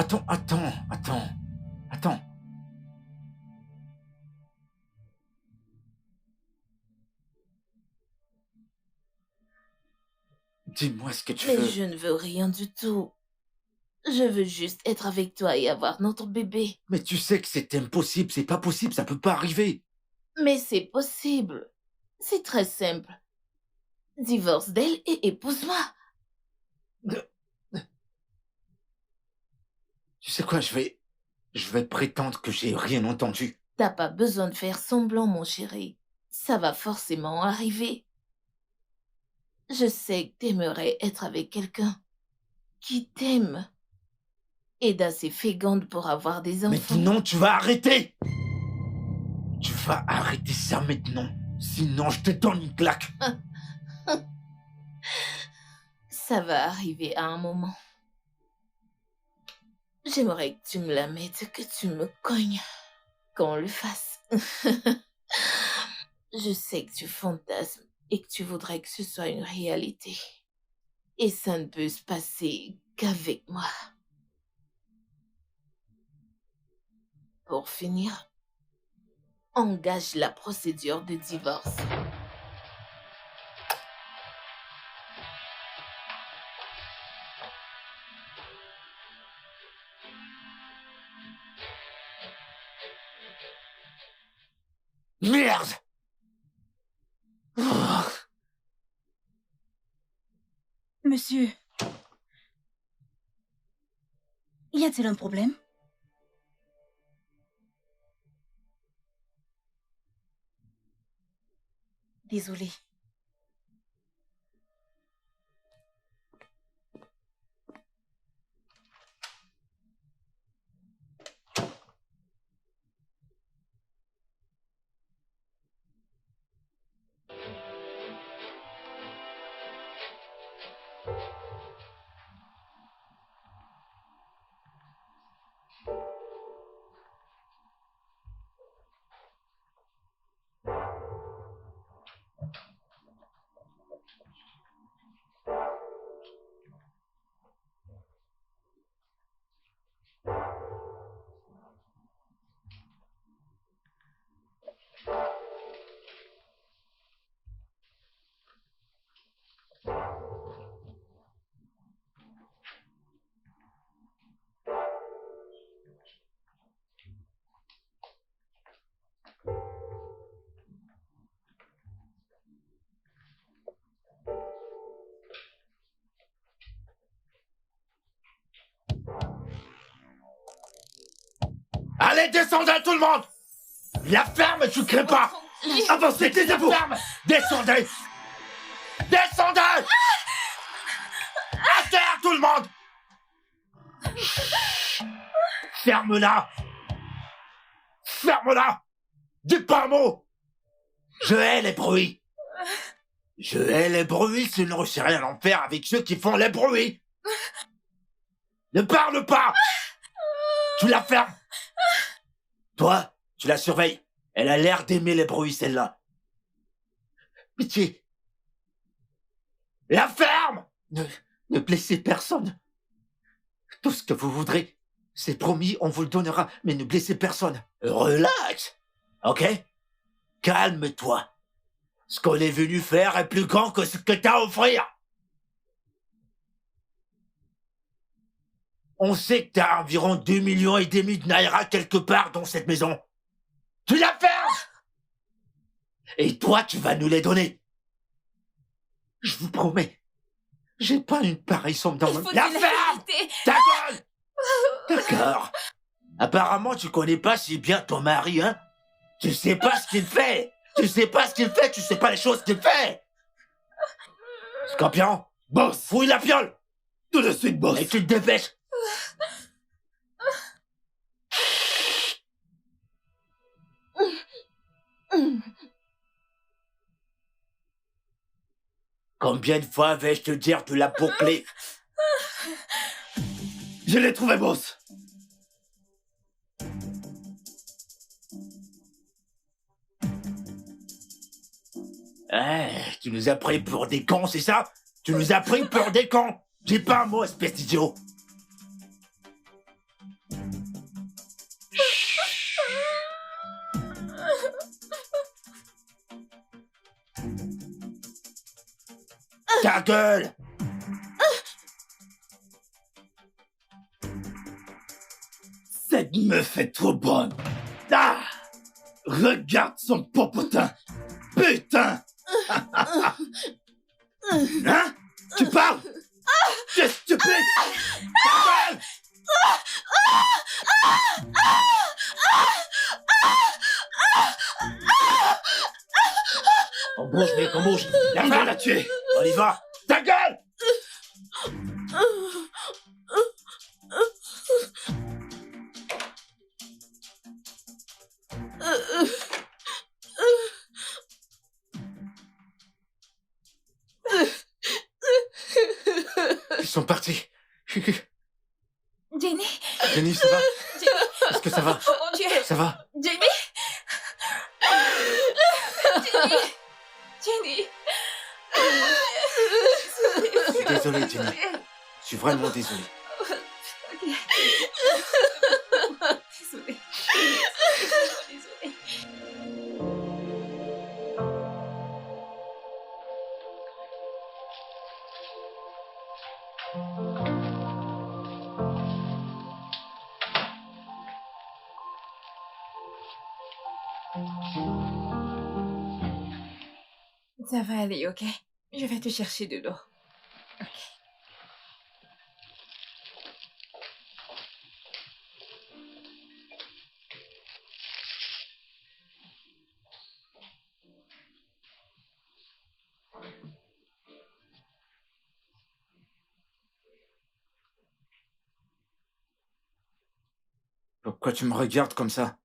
Dis-moi ce que tu Mais veux. je ne veux rien du tout. Je veux juste être avec toi et avoir notre bébé. Mais tu sais que c'est impossible, c'est pas possible, ça peut pas arriver. Mais c'est possible. C'est très simple. Divorce d'elle et épouse-moi. Tu sais quoi, je vais prétendre que j'ai rien entendu. T'as pas besoin de faire semblant, mon chéri. Ça va forcément arriver. Je sais que t'aimerais être avec quelqu'un qui t'aime et d'assez féconde pour avoir des enfants. Maintenant, tu vas arrêter! Tu vas arrêter ça maintenant. Sinon, je te donne une claque. Ça va arriver à un moment. J'aimerais que tu me la mettes, que tu me cognes. Qu'on le fasse. Je sais que tu fantasmes et que tu voudrais que ce soit une réalité. Et ça ne peut se passer qu'avec moi. Pour finir, engage la procédure de divorce. Merde! Oh. Monsieur, y a-t-il un problème? Désolée. Allez, descendez tout le monde! La ferme, tu crées pas! Avancez, taisez-vous! Descendez! Descendez! À terre, tout le monde! Ferme-la! Ferme-la! Dis pas un mot! Je hais les bruits! Je hais les bruits, sinon je sais rien en faire avec ceux qui font les bruits! Ne parle pas! Tu la fermes! Toi, tu la surveilles. Elle a l'air d'aimer les bruits, celle-là. Pitié. La ferme! Ne blessez personne. Tout ce que vous voudrez. C'est promis, on vous le donnera, mais ne blessez personne. Relax. Ok? Calme-toi. Ce qu'on est venu faire est plus grand que ce que t'as à offrir. On sait que t'as environ 2,5 millions de naira quelque part dans cette maison. Tu la fermes! Et toi, tu vas nous les donner. Je vous promets. J'ai pas une pareille somme dans mon... La ferme! Ta gueule! D'accord. Apparemment, tu connais pas si bien ton mari, hein? Tu sais pas ce qu'il fait. Tu sais pas ce qu'il fait, tu sais pas les choses qu'il fait. Scorpion, boss, fouille la fiole. Tout de suite, boss. Et tu te dépêches. Combien de fois vais-je te dire de la boucler? Je l'ai trouvé, boss. Tu nous as pris pour des cons, c'est ça? Tu nous as pris pour des cons. Dis pas un mot, espèce d'idiot. Ta gueule! me fait trop bonne. Ah! Regarde son popotin. Putain! Hein? Tu parles? T'es stupide! Ta gueule! On bouge, mec, on bouge. Y'a rien à tuer. On y va. Ta gueule! Ils sont partis. Jenny, Jenny, ça va? Est-ce que ça va? oh mon Dieu, Ça va? Jenny, Jenny, Je suis désolé, Jenny. Je suis vraiment désolé. désolée. Désolée. Ça va aller, ok? Je vais te chercher de l'eau. Ok. Pourquoi tu me regardes comme ça?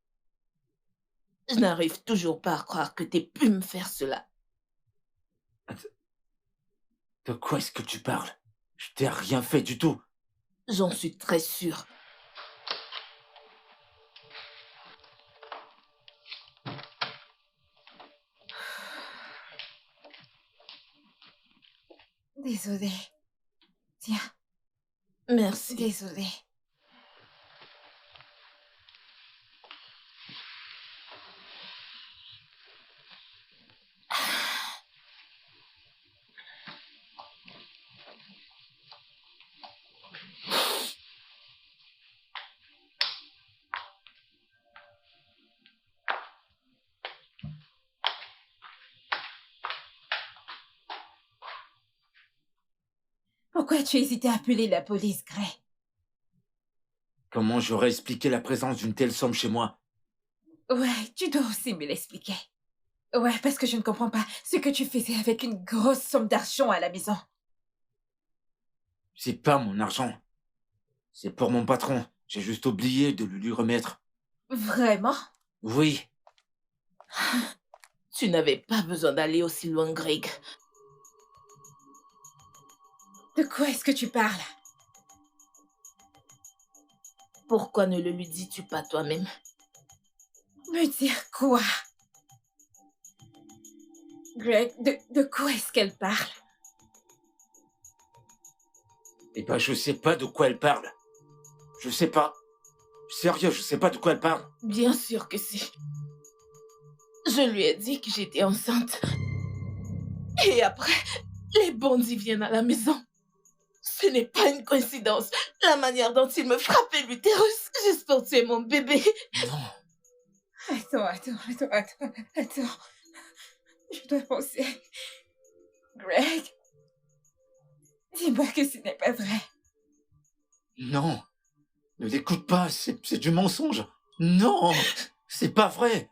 Je n'arrive toujours pas à croire que t'aies pu me faire cela. De quoi est-ce que tu parles? Je t'ai rien fait du tout. J'en suis très sûre. Désolée. Tiens, Merci. désolée. Pourquoi tu hésitais à appeler la police, Gray? Comment j'aurais expliqué la présence d'une telle somme chez moi? Ouais, tu dois aussi me l'expliquer. Ouais, parce que je ne comprends pas ce que tu faisais avec une grosse somme d'argent à la maison. C'est pas mon argent. C'est pour mon patron. J'ai juste oublié de le lui remettre. Vraiment? Oui, Tu n'avais pas besoin d'aller aussi loin, Greg. De quoi est-ce que tu parles? Pourquoi ne le lui dis-tu pas toi-même? Me dire quoi? Greg, de quoi est-ce qu'elle parle? eh ben je sais pas de quoi elle parle. Je sais pas. Sérieux, je sais pas de quoi elle parle. Bien sûr que si. Je lui ai dit que j'étais enceinte. Et après, les bandits viennent à la maison. Ce n'est pas une coïncidence. La manière dont ils me frappaient l'utérus. J'espère que tu es mon bébé. Non. Attends. Je dois penser. Greg? Dis-moi que ce n'est pas vrai. Non. Ne l'écoute pas, c'est du mensonge. Non, c'est pas vrai.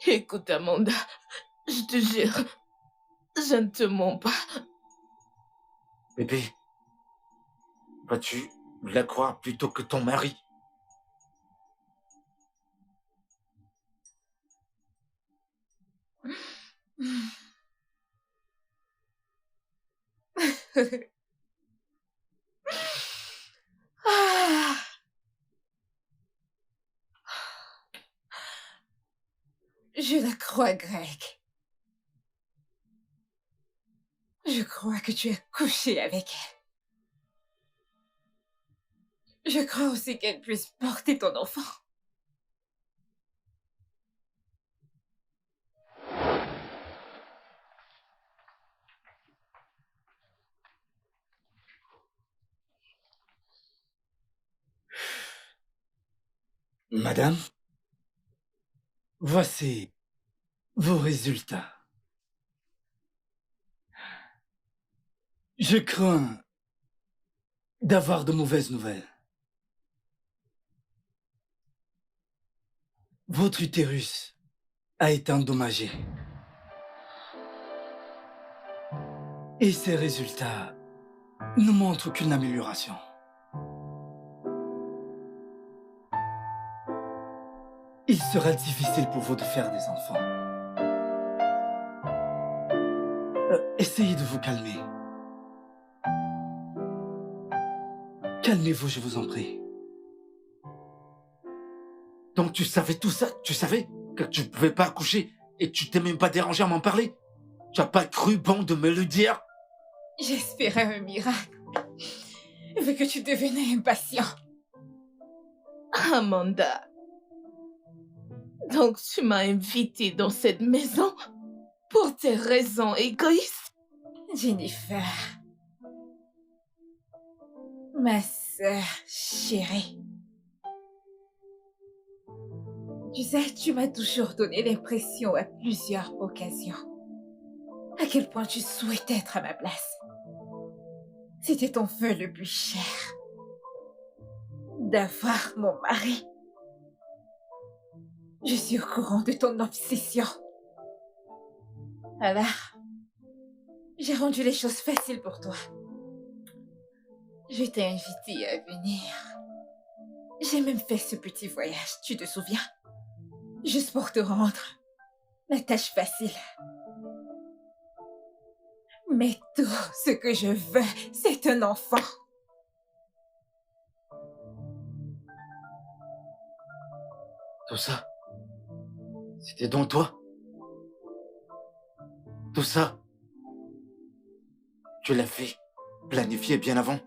Écoute, Amanda, je te jure, je ne te mens pas. Bébé, vas-tu la croire plutôt que ton mari? Ah. Je la crois, Greg. Je crois que tu as couché avec elle. Je crois aussi qu'elle puisse porter ton enfant. Madame, voici vos résultats. Je crains d'avoir de mauvaises nouvelles. Votre utérus a été endommagé. Et ces résultats ne montrent aucune amélioration. Il sera difficile pour vous de faire des enfants. Essayez de vous calmer. Calmez-vous, je vous en prie. Donc tu savais tout ça? Tu savais que tu ne pouvais pas accoucher et tu t'es même pas dérangé à m'en parler? Tu n'as pas cru bon de me le dire? J'espérais un miracle. Vu que tu devenais impatient. Amanda. Donc tu m'as invitée dans cette maison pour tes raisons égoïstes? Jennifer. Ma sœur chérie. Tu sais, tu m'as toujours donné l'impression à plusieurs occasions à quel point tu souhaitais être à ma place. C'était ton vœu le plus cher. D'avoir mon mari. Je suis au courant de ton obsession. Alors, j'ai rendu les choses faciles pour toi. Je t'ai invité à venir. J'ai même fait ce petit voyage, tu te souviens? Juste pour te rendre la tâche facile. Mais tout ce que je veux, c'est un enfant. Tout ça, c'était donc toi? Tout ça, tu l'as fait, planifié bien avant?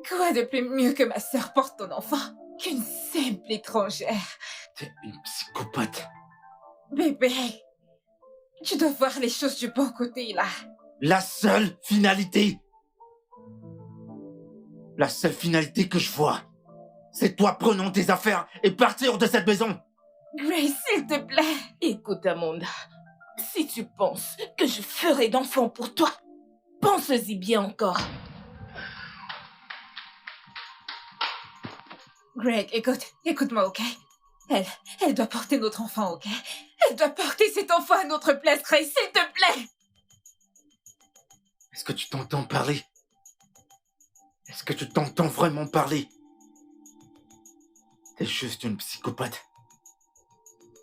Quoi de plus mieux que ma sœur porte ton enfant qu'une simple étrangère? T'es une psychopathe. Bébé, tu dois voir les choses du bon côté, là. La seule finalité que je vois, c'est toi prenant tes affaires et partir de cette maison. Grace, s'il te plaît. Écoute, Amanda, si tu penses que je ferai d'enfants pour toi, pense-y bien encore. Greg, écoute-moi, ok? Elle doit porter notre enfant, ok? Elle doit porter cet enfant à notre place, Grace, s'il te plaît. Est-ce que tu t'entends parler? Est-ce que tu t'entends vraiment parler? T'es juste une psychopathe.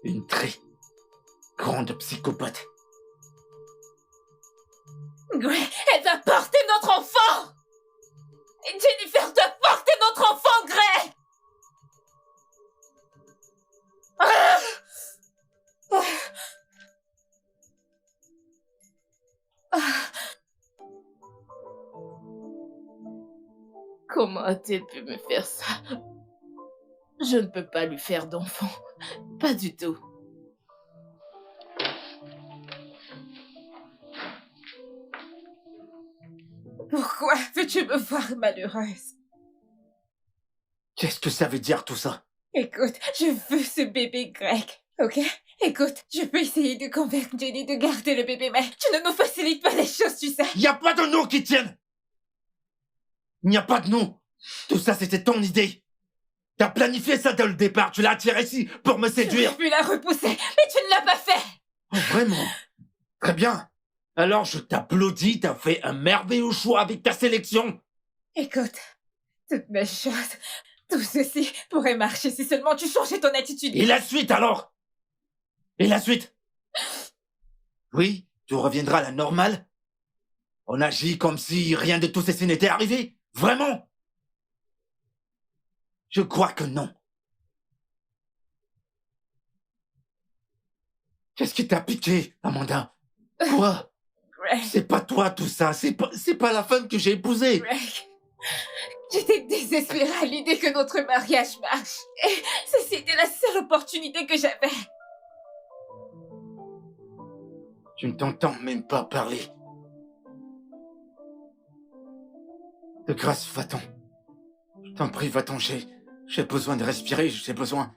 Une très grande psychopathe. Greg, elle va porter notre enfant! Jennifer doit porter notre enfant, Greg! Ah! Ah! Ah! Comment a-t-elle pu me faire ça? Je ne peux pas lui faire d'enfant. Pas du tout. Pourquoi veux-tu me voir malheureuse? Qu'est-ce que ça veut dire tout ça? Écoute, je veux ce bébé Greg, ok? Écoute, je peux essayer de convaincre Jenny de garder le bébé, mais tu ne nous facilites pas les choses, tu sais. Il n'y a pas de nom qui tienne! Il n'y a pas de nom! Tout ça, c'était ton idée! T'as planifié ça dès le départ, tu l'as attiré ici pour me séduire! Tu pu la repousser, mais tu ne l'as pas fait! Oh, vraiment? Très bien! Alors je t'applaudis, t'as fait un merveilleux choix avec ta sélection! Écoute, toutes mes choses, tout ceci pourrait marcher si seulement tu changeais ton attitude. Et la suite alors? Et la suite? Oui, tu reviendras à la normale? On agit comme si rien de tout ceci n'était arrivé? Vraiment? Je crois que non. Qu'est-ce qui t'a piqué, Amanda? Quoi? Greg, C'est pas toi tout ça, c'est pas la femme que j'ai épousée. Greg, j'étais désespérée à l'idée que notre mariage marche. Et ceci était la seule opportunité que j'avais. Tu ne t'entends même pas parler. De grâce, va-t'en. Je t'en prie, va-t'en, j'ai besoin de respirer, j'ai besoin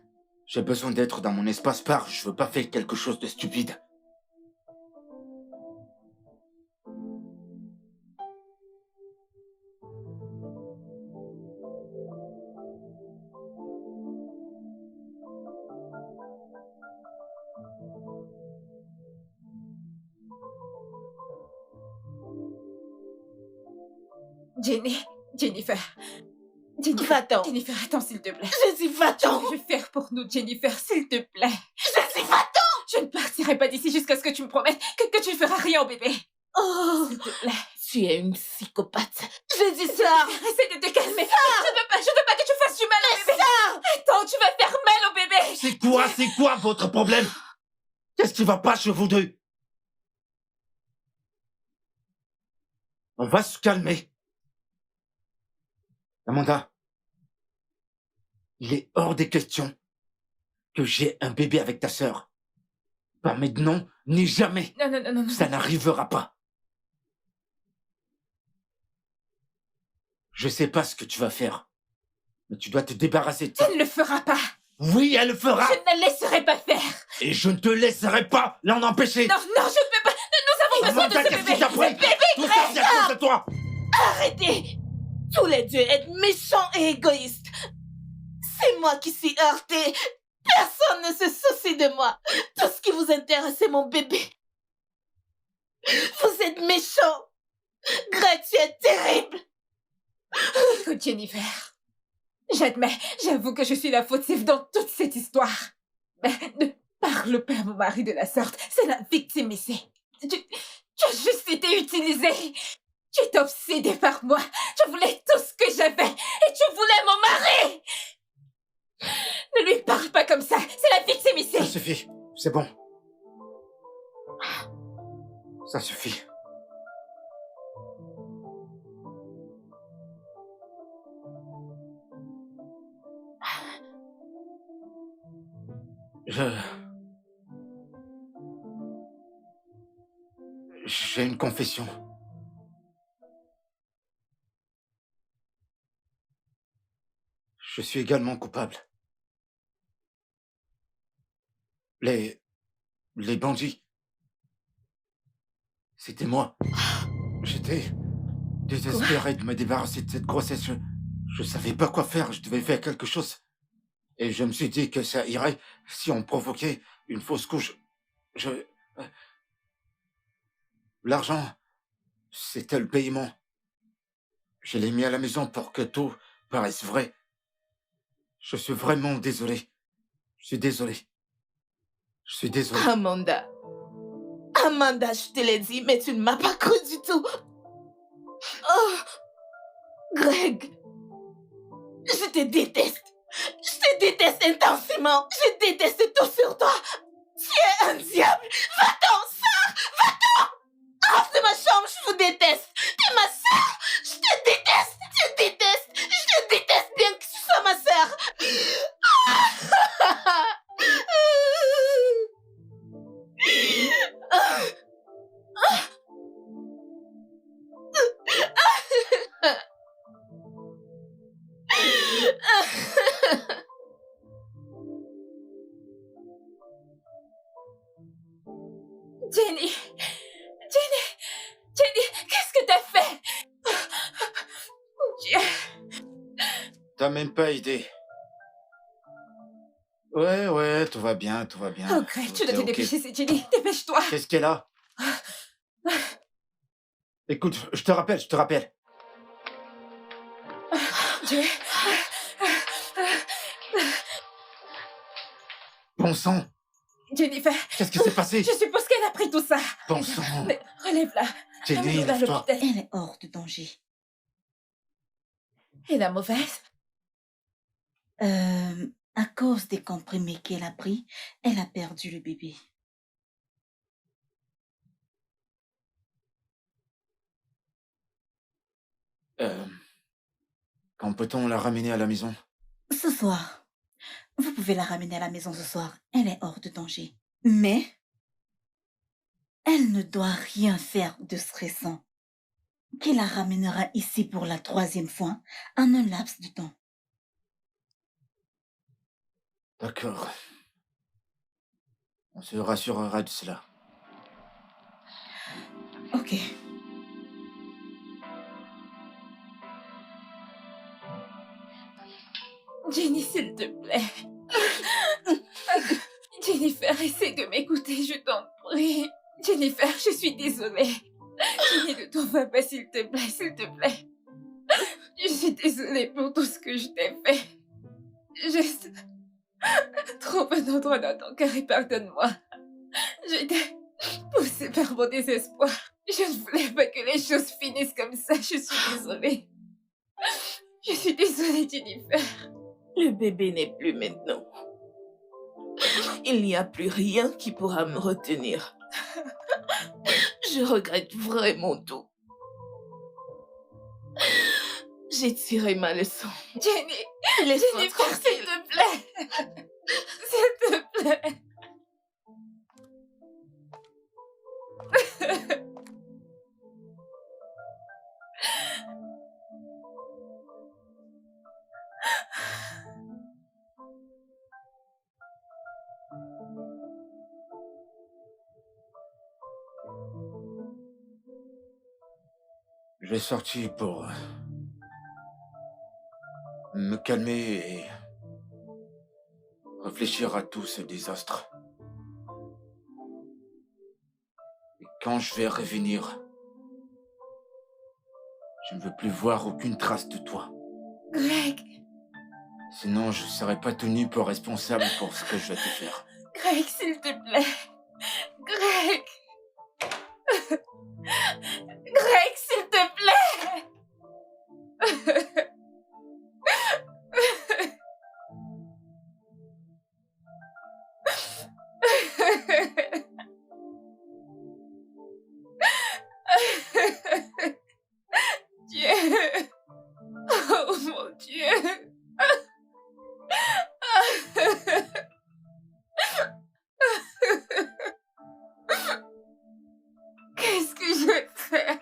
J'ai besoin d'être dans mon espace part. Je veux pas faire quelque chose de stupide. Jennifer. Va-t'en. Jennifer, attends, s'il te plaît. Je dis va-t'en. Que veux-tu faire pour nous, Jennifer, s'il te plaît? Je dis va-t'en. Je ne partirai pas d'ici jusqu'à ce que tu me promettes que tu ne feras rien au bébé. Oh, S'il te plaît. tu es une psychopathe. Je dis ça. Essaie de te calmer. Je ne veux pas que tu fasses du mal au bébé. Attends, tu vas faire mal au bébé. C'est quoi votre problème? Qu'est-ce qui va pas chez vous deux? On va se calmer. Amanda, il est hors des questions que j'ai un bébé avec ta sœur. Pas maintenant, ni jamais. Non. Ça n'arrivera pas. Je sais pas ce que tu vas faire, mais tu dois te débarrasser de ça. Elle ne le fera pas. Oui, elle le fera. Je ne la laisserai pas faire. Et je ne te laisserai pas l'en empêcher. Non, je ne peux pas. Nous avons besoin Amanda, de ce qu'est-ce bébé. qui t'a pris? Tout ça, c'est à cause de toi. Arrêtez. Tous les deux êtes méchants et égoïstes. C'est moi qui suis heurtée. Personne ne se soucie de moi. Tout ce qui vous intéresse, c'est mon bébé. Vous êtes méchants. Greg, tu es terrible. Écoute, Jennifer. J'avoue que je suis la fautive dans toute cette histoire. Mais ne parle pas à mon mari de la sorte. C'est la victime ici. Tu as juste été utilisée. Tu es obsédée par moi. Tu voulais tout ce que j'avais. Et tu voulais mon mari. Ne lui parle pas comme ça. C'est la victime ici. Ça suffit, c'est bon. Ça suffit. J'ai une confession. Je suis également coupable. Les bandits. C'était moi. J'étais désespéré de me débarrasser de cette grossesse. Je savais pas quoi faire. Je devais faire quelque chose. Et je me suis dit que ça irait si on provoquait une fausse couche. L'argent, c'était le paiement. Je l'ai mis à la maison pour que tout paraisse vrai. Je suis vraiment désolé. Je suis désolé. Je suis désolé. Amanda, je te l'ai dit, mais tu ne m'as pas cru du tout. Oh, Greg, je te déteste. Je te déteste intensément. Je déteste tout sur toi. Tu es un diable. Va-t'en, sœur. Va-t'en. Hors de ma chambre, je vous déteste. T'es ma sœur. Je te déteste. Tu détestes. Je te déteste bien que tu sois ma sœur. Jenny, qu'est-ce que t'as fait? Mon Dieu. T'as même pas idée. Ouais, tout va bien, tout va bien. Oh, Greg, tu dois te Ok. dépêcher, c'est Jenny. Dépêche-toi. Qu'est-ce qu'elle a? Écoute, je te rappelle. Dieu. Bon sang, Jennifer, qu'est-ce qui s'est passé? je suppose qu'elle a pris tout ça. Bon sang. Mais relève-la. Jenny, Amène-la à lève-toi. l'hôpital. Elle est hors de danger. Et la mauvaise? À cause des comprimés qu'elle a pris, elle a perdu le bébé. Quand peut-on la ramener à la maison? Ce soir. Vous pouvez la ramener à la maison ce soir. Elle est hors de danger. Mais elle ne doit rien faire de stressant qui la ramènera ici pour la 3e fois en un laps de temps. D'accord. On se rassurera de cela. Ok. Jenny, s'il te plaît. Jennifer, essaie de m'écouter, je t'en prie. Jennifer, je suis désolée. Jenny, ne t'en vas pas, s'il te plaît, s'il te plaît. Je suis désolée pour tout ce que je t'ai fait. Juste trop un endroit dans ton cœur et pardonne-moi. Je t'ai poussé par mon désespoir. Je ne voulais pas que les choses finissent comme ça. Je suis désolée. Je suis désolée, Jennifer. Le bébé n'est plus maintenant. Il n'y a plus rien qui pourra me retenir. Je regrette vraiment tout. J'ai tiré ma leçon. Jenny, Laisse-moi Jennifer, s'il tranquille. te plaît. S'il te plaît. Je suis sorti pour me calmer et réfléchir à tout ce désastre. Et quand je vais revenir, je ne veux plus voir aucune trace de toi. Greg, Sinon, je ne serai pas tenu pour responsable pour ce que je vais te faire. Greg, s'il te plaît. Greg. Greg, s'il te plaît. Dieu. Oh mon Dieu. Qu'est-ce que je vais faire?